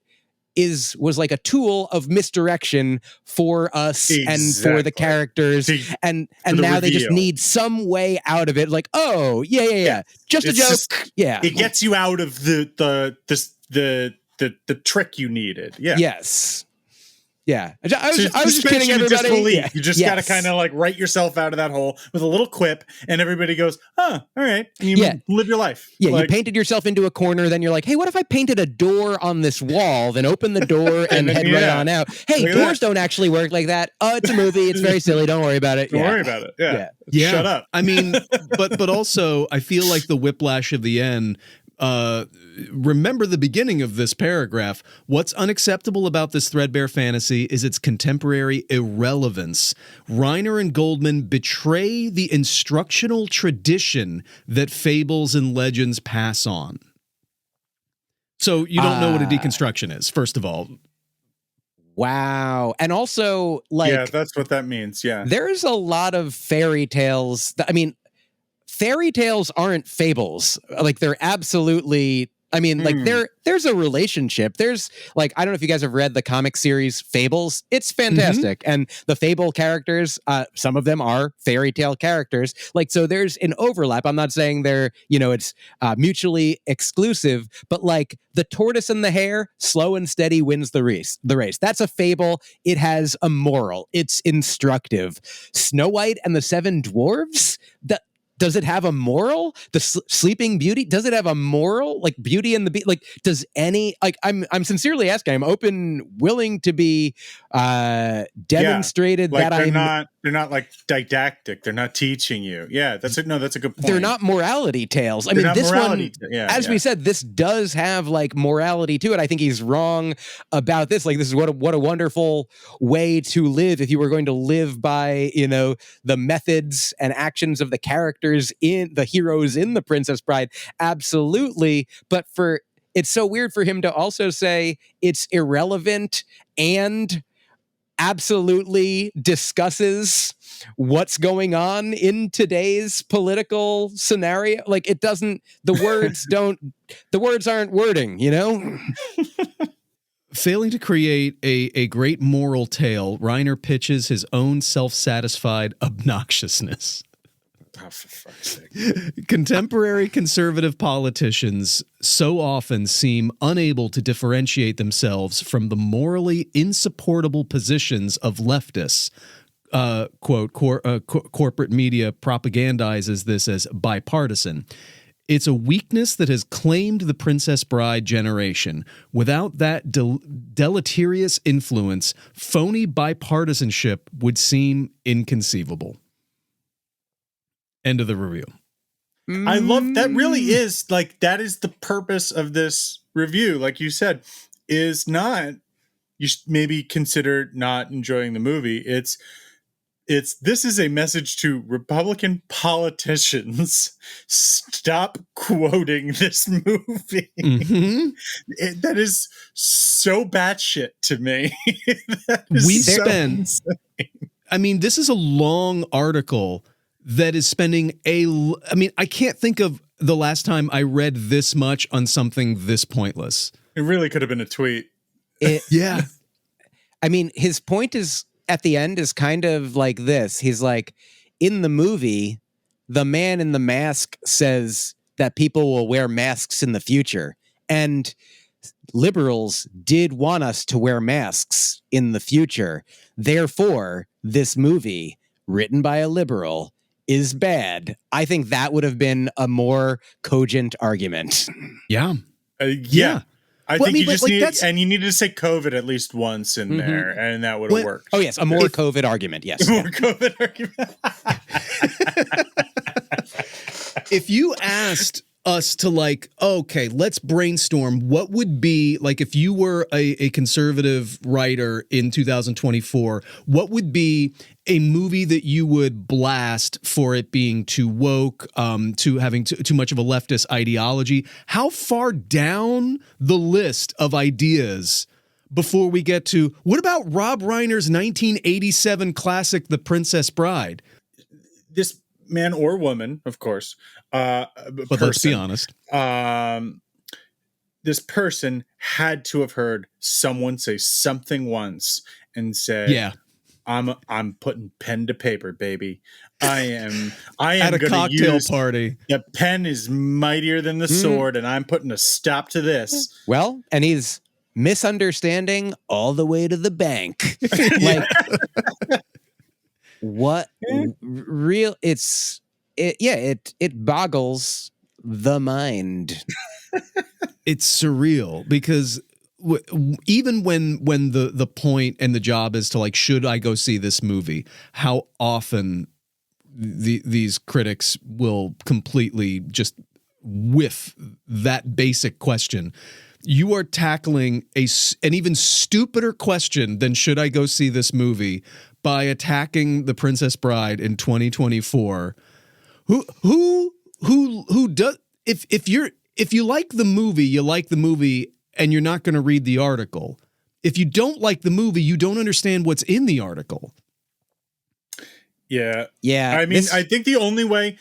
was like a tool of misdirection for us and for the characters. And now they just need some way out of it. Like, oh, yeah. Just a joke. It gets you out of the trick you needed. Yeah. Yes. Yeah, I was just kidding everybody. You just got to kind of like write yourself out of that hole with a little quip, and everybody goes, "Oh, all right." And you live your life. Yeah, you painted yourself into a corner. Then you're like, "Hey, what if I painted a door on this wall? Then open the door and head right on out." Hey, doors don't actually work like that. Oh, it's a movie. It's very silly. Don't worry about it. Don't worry about it. Yeah. Shut up. I mean, but also, I feel like the whiplash of the end. Remember the beginning of this paragraph. What's unacceptable about this threadbare fantasy is its contemporary irrelevance. Reiner and Goldman betray the instructional tradition that fables and legends pass on. So you don't know what a deconstruction is, first of all. Wow. And also, like... Yeah, that's what that means, yeah. There's a lot of fairy tales... fairy tales aren't fables. Like, they're absolutely, I mean, like there's a relationship. There's like, I don't know if you guys have read the comic series Fables. It's fantastic. And the Fable characters, some of them are fairy tale characters. Like, so there's an overlap. I'm not saying they're, it's mutually exclusive, but like the tortoise and the hare, slow and steady wins the race. That's a fable. It has a moral. It's instructive. Snow White and the Seven Dwarves, does it have a moral? The Sleeping Beauty, does it have a moral? Like Beauty and the Beast, like does any, like I'm sincerely asking, I'm willing to be demonstrated like that they're not like didactic. They're not teaching you. Yeah, that's a good point. They're not morality tales. I mean, this one, we said, this does have like morality to it. I think he's wrong about this. Like, this is what a wonderful way to live if you were going to live by, the methods and actions of the characters in the heroes in The Princess Bride. Absolutely. But it's so weird for him to also say it's irrelevant and absolutely discusses what's going on in today's political scenario. Like, it doesn't, the words aren't wording, Failing to create a great moral tale, Reiner pitches his own self-satisfied obnoxiousness. Oh, for fuck's sake. Contemporary conservative politicians so often seem unable to differentiate themselves from the morally insupportable positions of leftists. Quote, corporate media propagandizes this as bipartisan. It's a weakness that has claimed the Princess Bride generation. Without that deleterious influence, phony bipartisanship would seem inconceivable. End of the review. I love that. Really is like, that is the purpose of this review. Like you said, is not, you should maybe consider not enjoying the movie. It's This is a message to Republican politicians. Stop quoting this movie. Mm-hmm. That is so batshit to me. I mean, this is a long article that is spending I can't think of the last time I read this much on something this pointless. It really could have been a tweet. Yeah. I mean, his point is at the end is kind of like this. He's like, in the movie, the man in the mask says that people will wear masks in the future. And liberals did want us to wear masks in the future. Therefore, this movie, written by a liberal, is bad. I think that would have been a more cogent argument. Yeah. Yeah. I think you just you needed to say COVID at least once in there, and that would have worked. Oh, yes, a more COVID argument, yes. More COVID argument. If you asked us to okay, let's brainstorm what would be, if you were a conservative writer in 2024, what would be a movie that you would blast for it being too woke, to having too much of a leftist ideology? How far down the list of ideas before we get to, what about Rob Reiner's 1987 classic, The Princess Bride? This man or woman, of course, but let's be honest. This person had to have heard someone say something once and said, "Yeah, I'm putting pen to paper, baby. I am at a cocktail party. The pen is mightier than the sword, and I'm putting a stop to this." Well, and he's misunderstanding all the way to the bank. What real? It boggles the mind. It's surreal because even when the point and the job is to should I go see this movie, how often these critics will completely just whiff that basic question. You are tackling an even stupider question than should I go see this movie by attacking The Princess Bride in 2024. Who does, if you like the movie, you like the movie and you're not going to read the article. If you don't like the movie, you don't understand what's in the article. Yeah. Yeah. I mean, I think the only way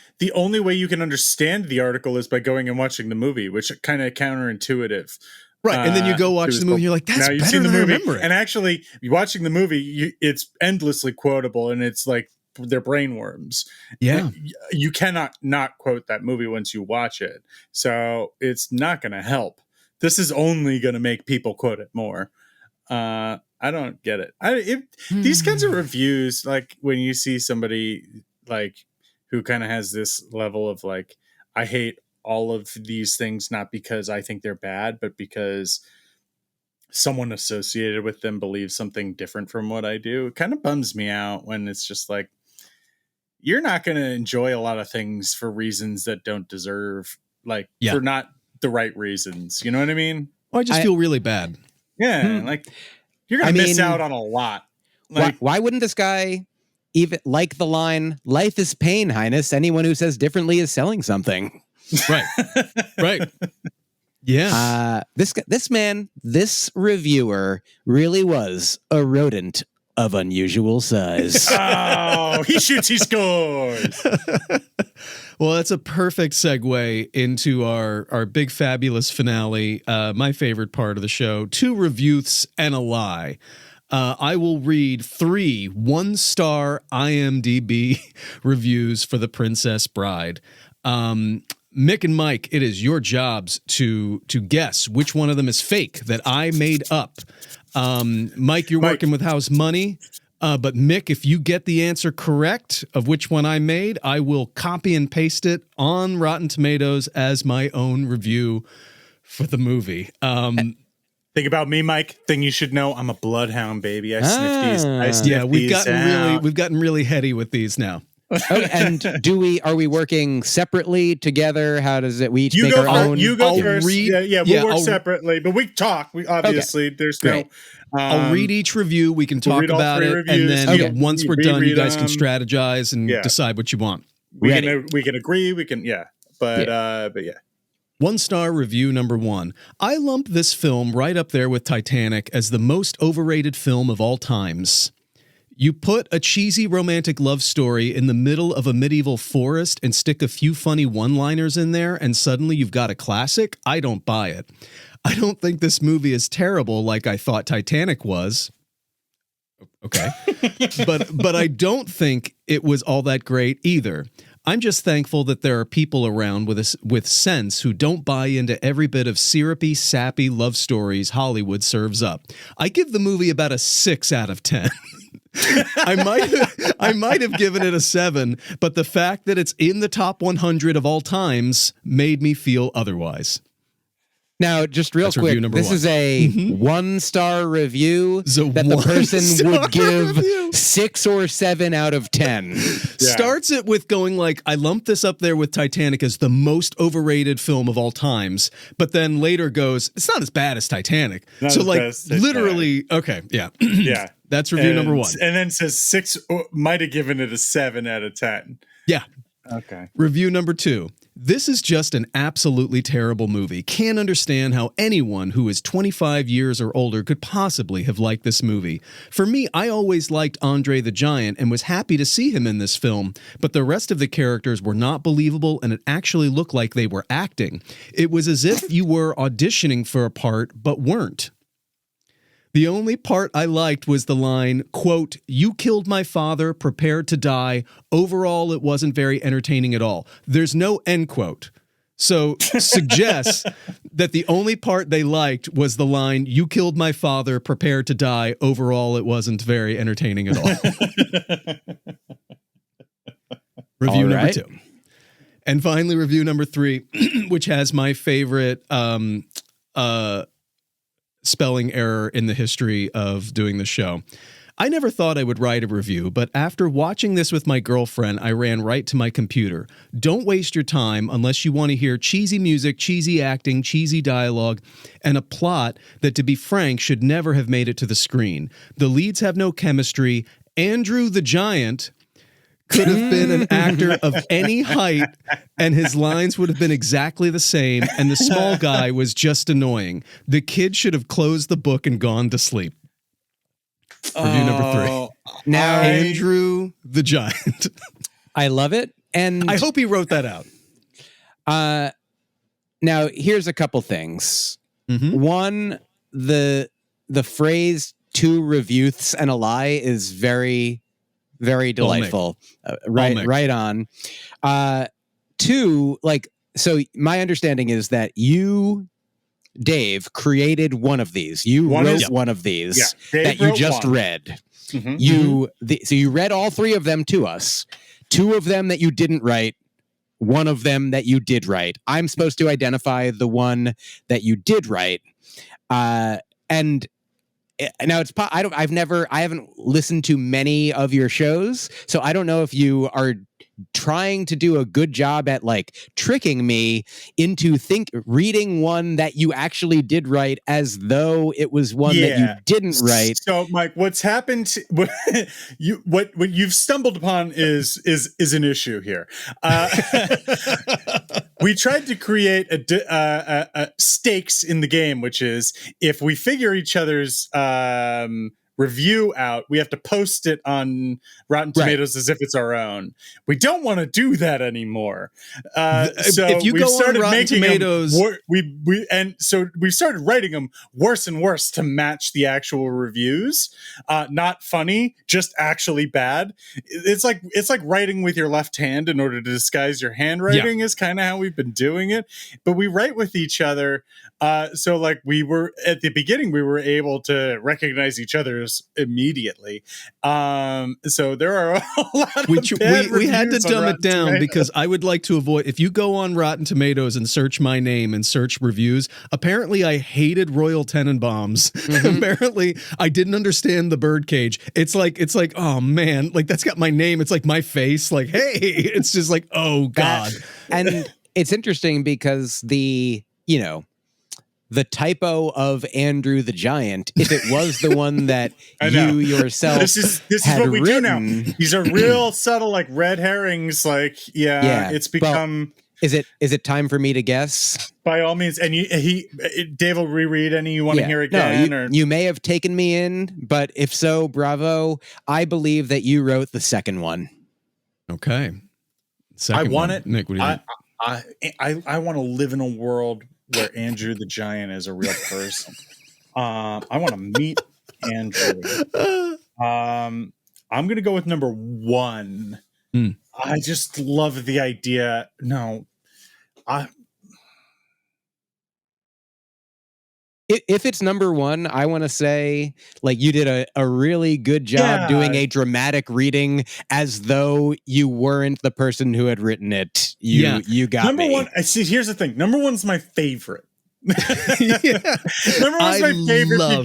you can understand the article is by going and watching the movie, which is kind of counterintuitive. Right. And then you go watch the movie and you're like, that's better than I remember it. And actually, watching the movie, it's endlessly quotable, and it's like they're brainworms. Yeah. You cannot not quote that movie once you watch it. So it's not going to help. This is only going to make people quote it more. I don't get it. These kinds of reviews, when you see somebody who kind of has this level of I hate all of these things, not because I think they're bad, but because someone associated with them believes something different from what I do. It kind of bums me out when it's just you're not going to enjoy a lot of things for reasons that don't deserve, for not the right reasons. You know what I mean? Well, I just feel really bad. Yeah. You're going to miss out on a lot. Why wouldn't this guy even like the line, "Life is pain, Highness. Anyone who says differently is selling something." Right. Right. Yeah. This reviewer really was a rodent of unusual size. Oh, he shoots, he scores. Well, that's a perfect segue into our big fabulous finale. My favorite part of the show: 2 reviews and a lie. I will read 3 1-star IMDb reviews for The Princess Bride. Mick and Mike, it is your jobs to guess which one of them is fake that I made up. Mike, you're working with house money. But Mick, if you get the answer correct of which one I made, I will copy and paste it on Rotten Tomatoes as my own review for the movie. Thing about me, Mike, thing you should know, I'm a bloodhound, baby. I sniff these. We've gotten really heady with these now. Okay, and are we working separately together? How does it? We each You make go our own. You go I'll first. read- We'll work I'll- separately, but we talk. We obviously there's Great. no. I'll read each review. We can we'll talk read all about 3 it, reviews. and then Okay. once we're done, you guys can strategize and Yeah. decide what you want. We Ready. can agree. We can but yeah. 1-star review number 1. I lump this film right up there with Titanic as the most overrated film of all times. You put a cheesy romantic love story in the middle of a medieval forest and stick a few funny one-liners in there, and suddenly you've got a classic? I don't buy it. I don't think this movie is terrible like I thought Titanic was. Okay. but I don't think it was all that great either. I'm just thankful that there are people around with sense who don't buy into every bit of syrupy, sappy love stories Hollywood serves up. I give the movie about a 6 out of 10. I might have given it a 7, but the fact that it's in the top 100 of all times made me feel otherwise. Now, just real That's review quick, number this 1. is a 1-star review It's a that the person 1-star would give review. 6 or 7 out of 10. Starts it with going like, I lump this up there with Titanic as the most overrated film of all times, but then later goes, it's not as bad as Titanic. Not so as like bad as Titanic. literally, okay, yeah. Yeah. That's review number 1. And then says 6 might have given it a 7 out of 10. Yeah. Okay. Review number 2. This is just an absolutely terrible movie. Can't understand how anyone who is 25 years or older could possibly have liked this movie. For me, I always liked Andre the Giant and was happy to see him in this film, but the rest of the characters were not believable and it actually looked like they were acting. It was as if you were auditioning for a part but weren't. The only part I liked was the line, quote, "You killed my father, prepared to die. Overall, it wasn't very entertaining at all." There's no end quote. So suggests that the only part they liked was the line, "You killed my father, prepared to die. Overall, it wasn't very entertaining at all." Review number 2. And finally, review number 3, which has my favorite spelling error in the history of doing the show. I never thought I would write a review, but after watching this with my girlfriend, I ran right to my computer. Don't waste your time unless you want to hear cheesy music, cheesy acting, cheesy dialogue, and a plot that, to be frank, should never have made it to the screen. The leads have no chemistry. Andrew the Giant could have been an actor of any height, and his lines would have been exactly the same, and the small guy was just annoying. The kid should have closed the book and gone to sleep. Review number 3. Now, Andrew the Giant. I love it. And I hope he wrote that out. now here's a couple things. Mhm. One, the phrase 2 reviews and a lie is very, very delightful. Right on. 2, so my understanding is that you, Dave, created one of these. You wrote one of these that you just read. Mm-hmm. So you read all 3 of them to us. 2 of them that you didn't write. 1 of them that you did write. I'm supposed to identify the one that you did write. And now I haven't listened to many of your shows, so I don't know if you are trying to do a good job at tricking me into reading one that you actually did write as though it was one that you didn't write. So, Mike, what's happened? What you've stumbled upon is an issue here. We tried to create a stakes in the game, which is if we figure each other's review out, we have to post it on Rotten Tomatoes as if it's our own. We don't want to do that anymore. So if you we've go started on Rotten making Tomatoes, so we've started writing them worse and worse to match the actual reviews. Not funny, just actually bad. It's like writing with your left hand in order to disguise your handwriting is kind of how we've been doing it. But we write with each other So like we were at the beginning, we were able to recognize each other's immediately. So there are a lot of bad we had to reviews on dumb it Rotten down Tomatoes. because I would like to avoid, if you go on Rotten Tomatoes and search my name and search reviews, apparently I hated Royal Tenenbaums. Apparently I didn't understand the birdcage. It's like, oh man, like that's got my name. It's like my face, like, hey, it's just like, oh God. And it's interesting because the typo of Andrew the Giant, if it was the one that I know. you yourself This is had what we do now. written, These are real subtle, like red herrings. Like, Yeah, it's become. is it time for me to guess? By all means, and Dave will reread any you want to hear again. No, or you may have taken me in, but if so, bravo. I believe that you wrote the second one. Okay. Second I want one. it. Nick, what do you think? I want to live in a world where Andrew the Giant is a real person. I want to meet Andrew. I'm going to go with number 1. I just love the idea. No, If it's number 1, I want to say like you did a really good job doing a dramatic reading as though you weren't the person who had written it. You got number me. 1. See, here's the thing. Number 1's my favorite. Number one's my favorite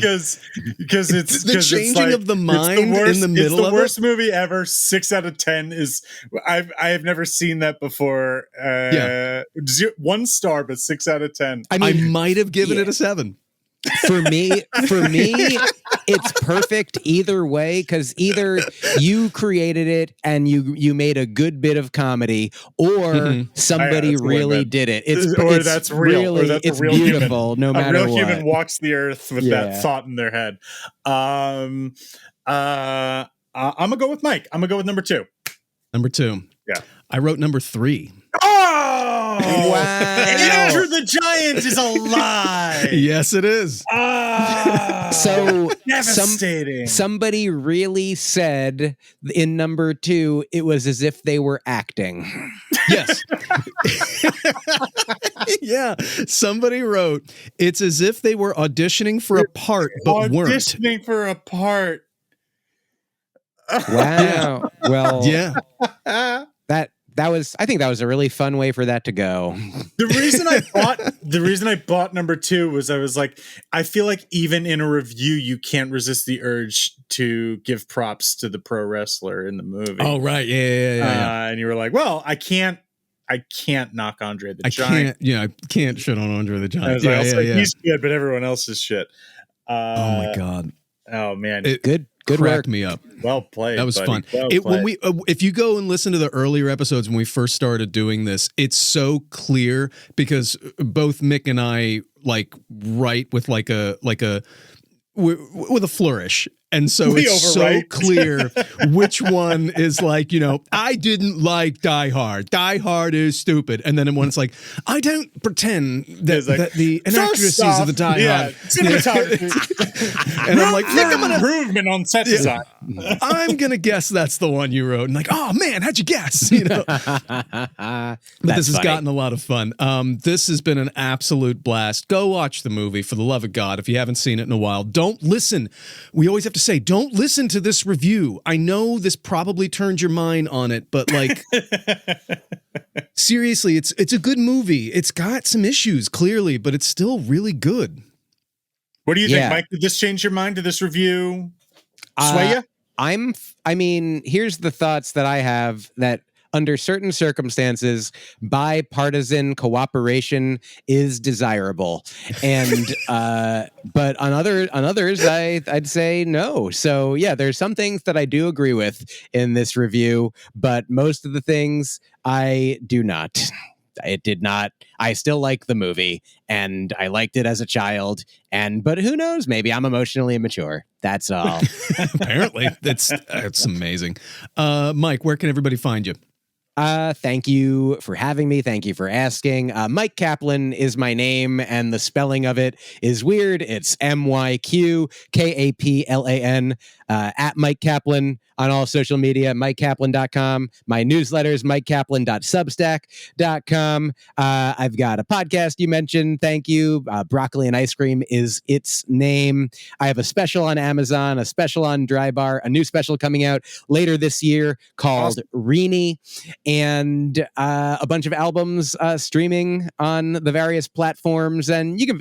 because it's the changing of the mind in the middle of it. It's the worst movie ever. 6 out of 10 is. I have never seen that before. 1 star, but 6 out of 10. I mean, I might have given it a 7. For me, it's perfect either way, because either you created it and you made a good bit of comedy, or somebody really did it. It's that's real. Really, or that's it's a real beautiful. Human. No matter what. A real what. human walks the earth with that thought in their head. I'm gonna go with Myq. I'm gonna go with number 2. Number 2. Yeah. I wrote number 3. Oh! Wow. Andrew the Giant is a lie. Yes, it is. So devastating. Somebody really said in number 2, it was as if they were acting. Yes. Yeah. Somebody wrote, it's as if they were auditioning for a part, but weren't. Auditioning for a part. Wow. Well, yeah. I think that was a really fun way for that to go. The reason I bought number 2 was I was like, I feel like even in a review, you can't resist the urge to give props to the pro wrestler in the movie. Oh, right. Yeah. And you were like, well, I can't knock Andre the Giant. I can't shit on Andre the Giant. He's good, but everyone else is shit. Oh my God. Oh man. Good cracked work. Me up. Well played. That was buddy. fun. Well When if you go and listen to the earlier episodes when we first started doing this, it's so clear because both Mick and I like write with with a flourish. And so it's so clear which one is like, I didn't like Die Hard. Die Hard is stupid. And then when it's like, I don't pretend that the inaccuracies of the Die Hard. And I'm like, Nick, I'm improvement on set design. I'm going to guess that's the one you wrote. And like, oh man, how'd you guess? But this has gotten a lot of fun. This has been an absolute blast. Go watch the movie, for the love of God, if you haven't seen it in a while. Don't listen. We always have to say, don't listen to this review. I know this probably turned your mind on it, but like, seriously, it's a good movie. It's got some issues, clearly, but it's still really good. What do you think, Myq? Did this change your mind? Did this review sway you? I mean, here's the thoughts that I have, that under certain circumstances, bipartisan cooperation is desirable, and but on others, I'd say no. So yeah, there's some things that I do agree with in this review, but most of the things I do not. It did not. I still like the movie, and I liked it as a child. But who knows? Maybe I'm emotionally immature. That's all. Apparently, that's amazing. Myq, where can everybody find you? Thank you for having me. Thank you for asking. Myq Kaplan is my name, and the spelling of it is weird. It's MyQ Kaplan, at Myq Kaplan on all social media, MyqKaplan.com. My newsletter is MyqKaplan.substack.com. I've got a podcast you mentioned. Thank you. Broccoli and Ice Cream is its name. I have a special on Amazon, a special on Dry Bar, a new special coming out later this year called Reenie, and a bunch of albums streaming on the various platforms. And you can,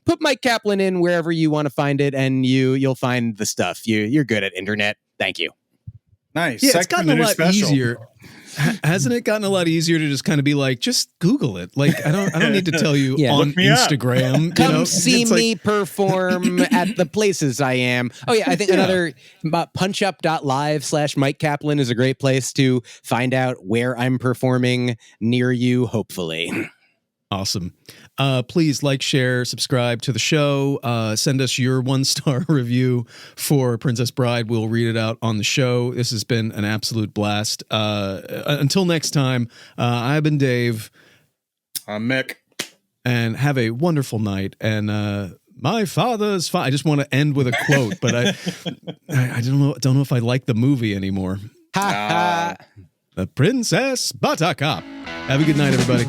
put Myq Kaplan in wherever you want to find it, and you'll find the stuff. You're good at internet. Thank you. Nice. Yeah, it's gotten a lot easier. Hasn't it gotten a lot easier to just kind of be like, just Google it? Like, I don't need to tell you on Instagram. Come see me perform at the places I am. Oh yeah, I think another punchup.live/Myq Kaplan is a great place to find out where I'm performing near you, hopefully. Awesome. Please like, share, subscribe to the show. Send us your 1-star review for Princess Bride. We'll read it out on the show. This has been an absolute blast. Until next time, I've been Dave. I'm Mick. And have a wonderful night. And my father's fine. I just want to end with a quote, but I don't know if I like the movie anymore. Ha ha. The Princess Buttercup. Have a good night, everybody.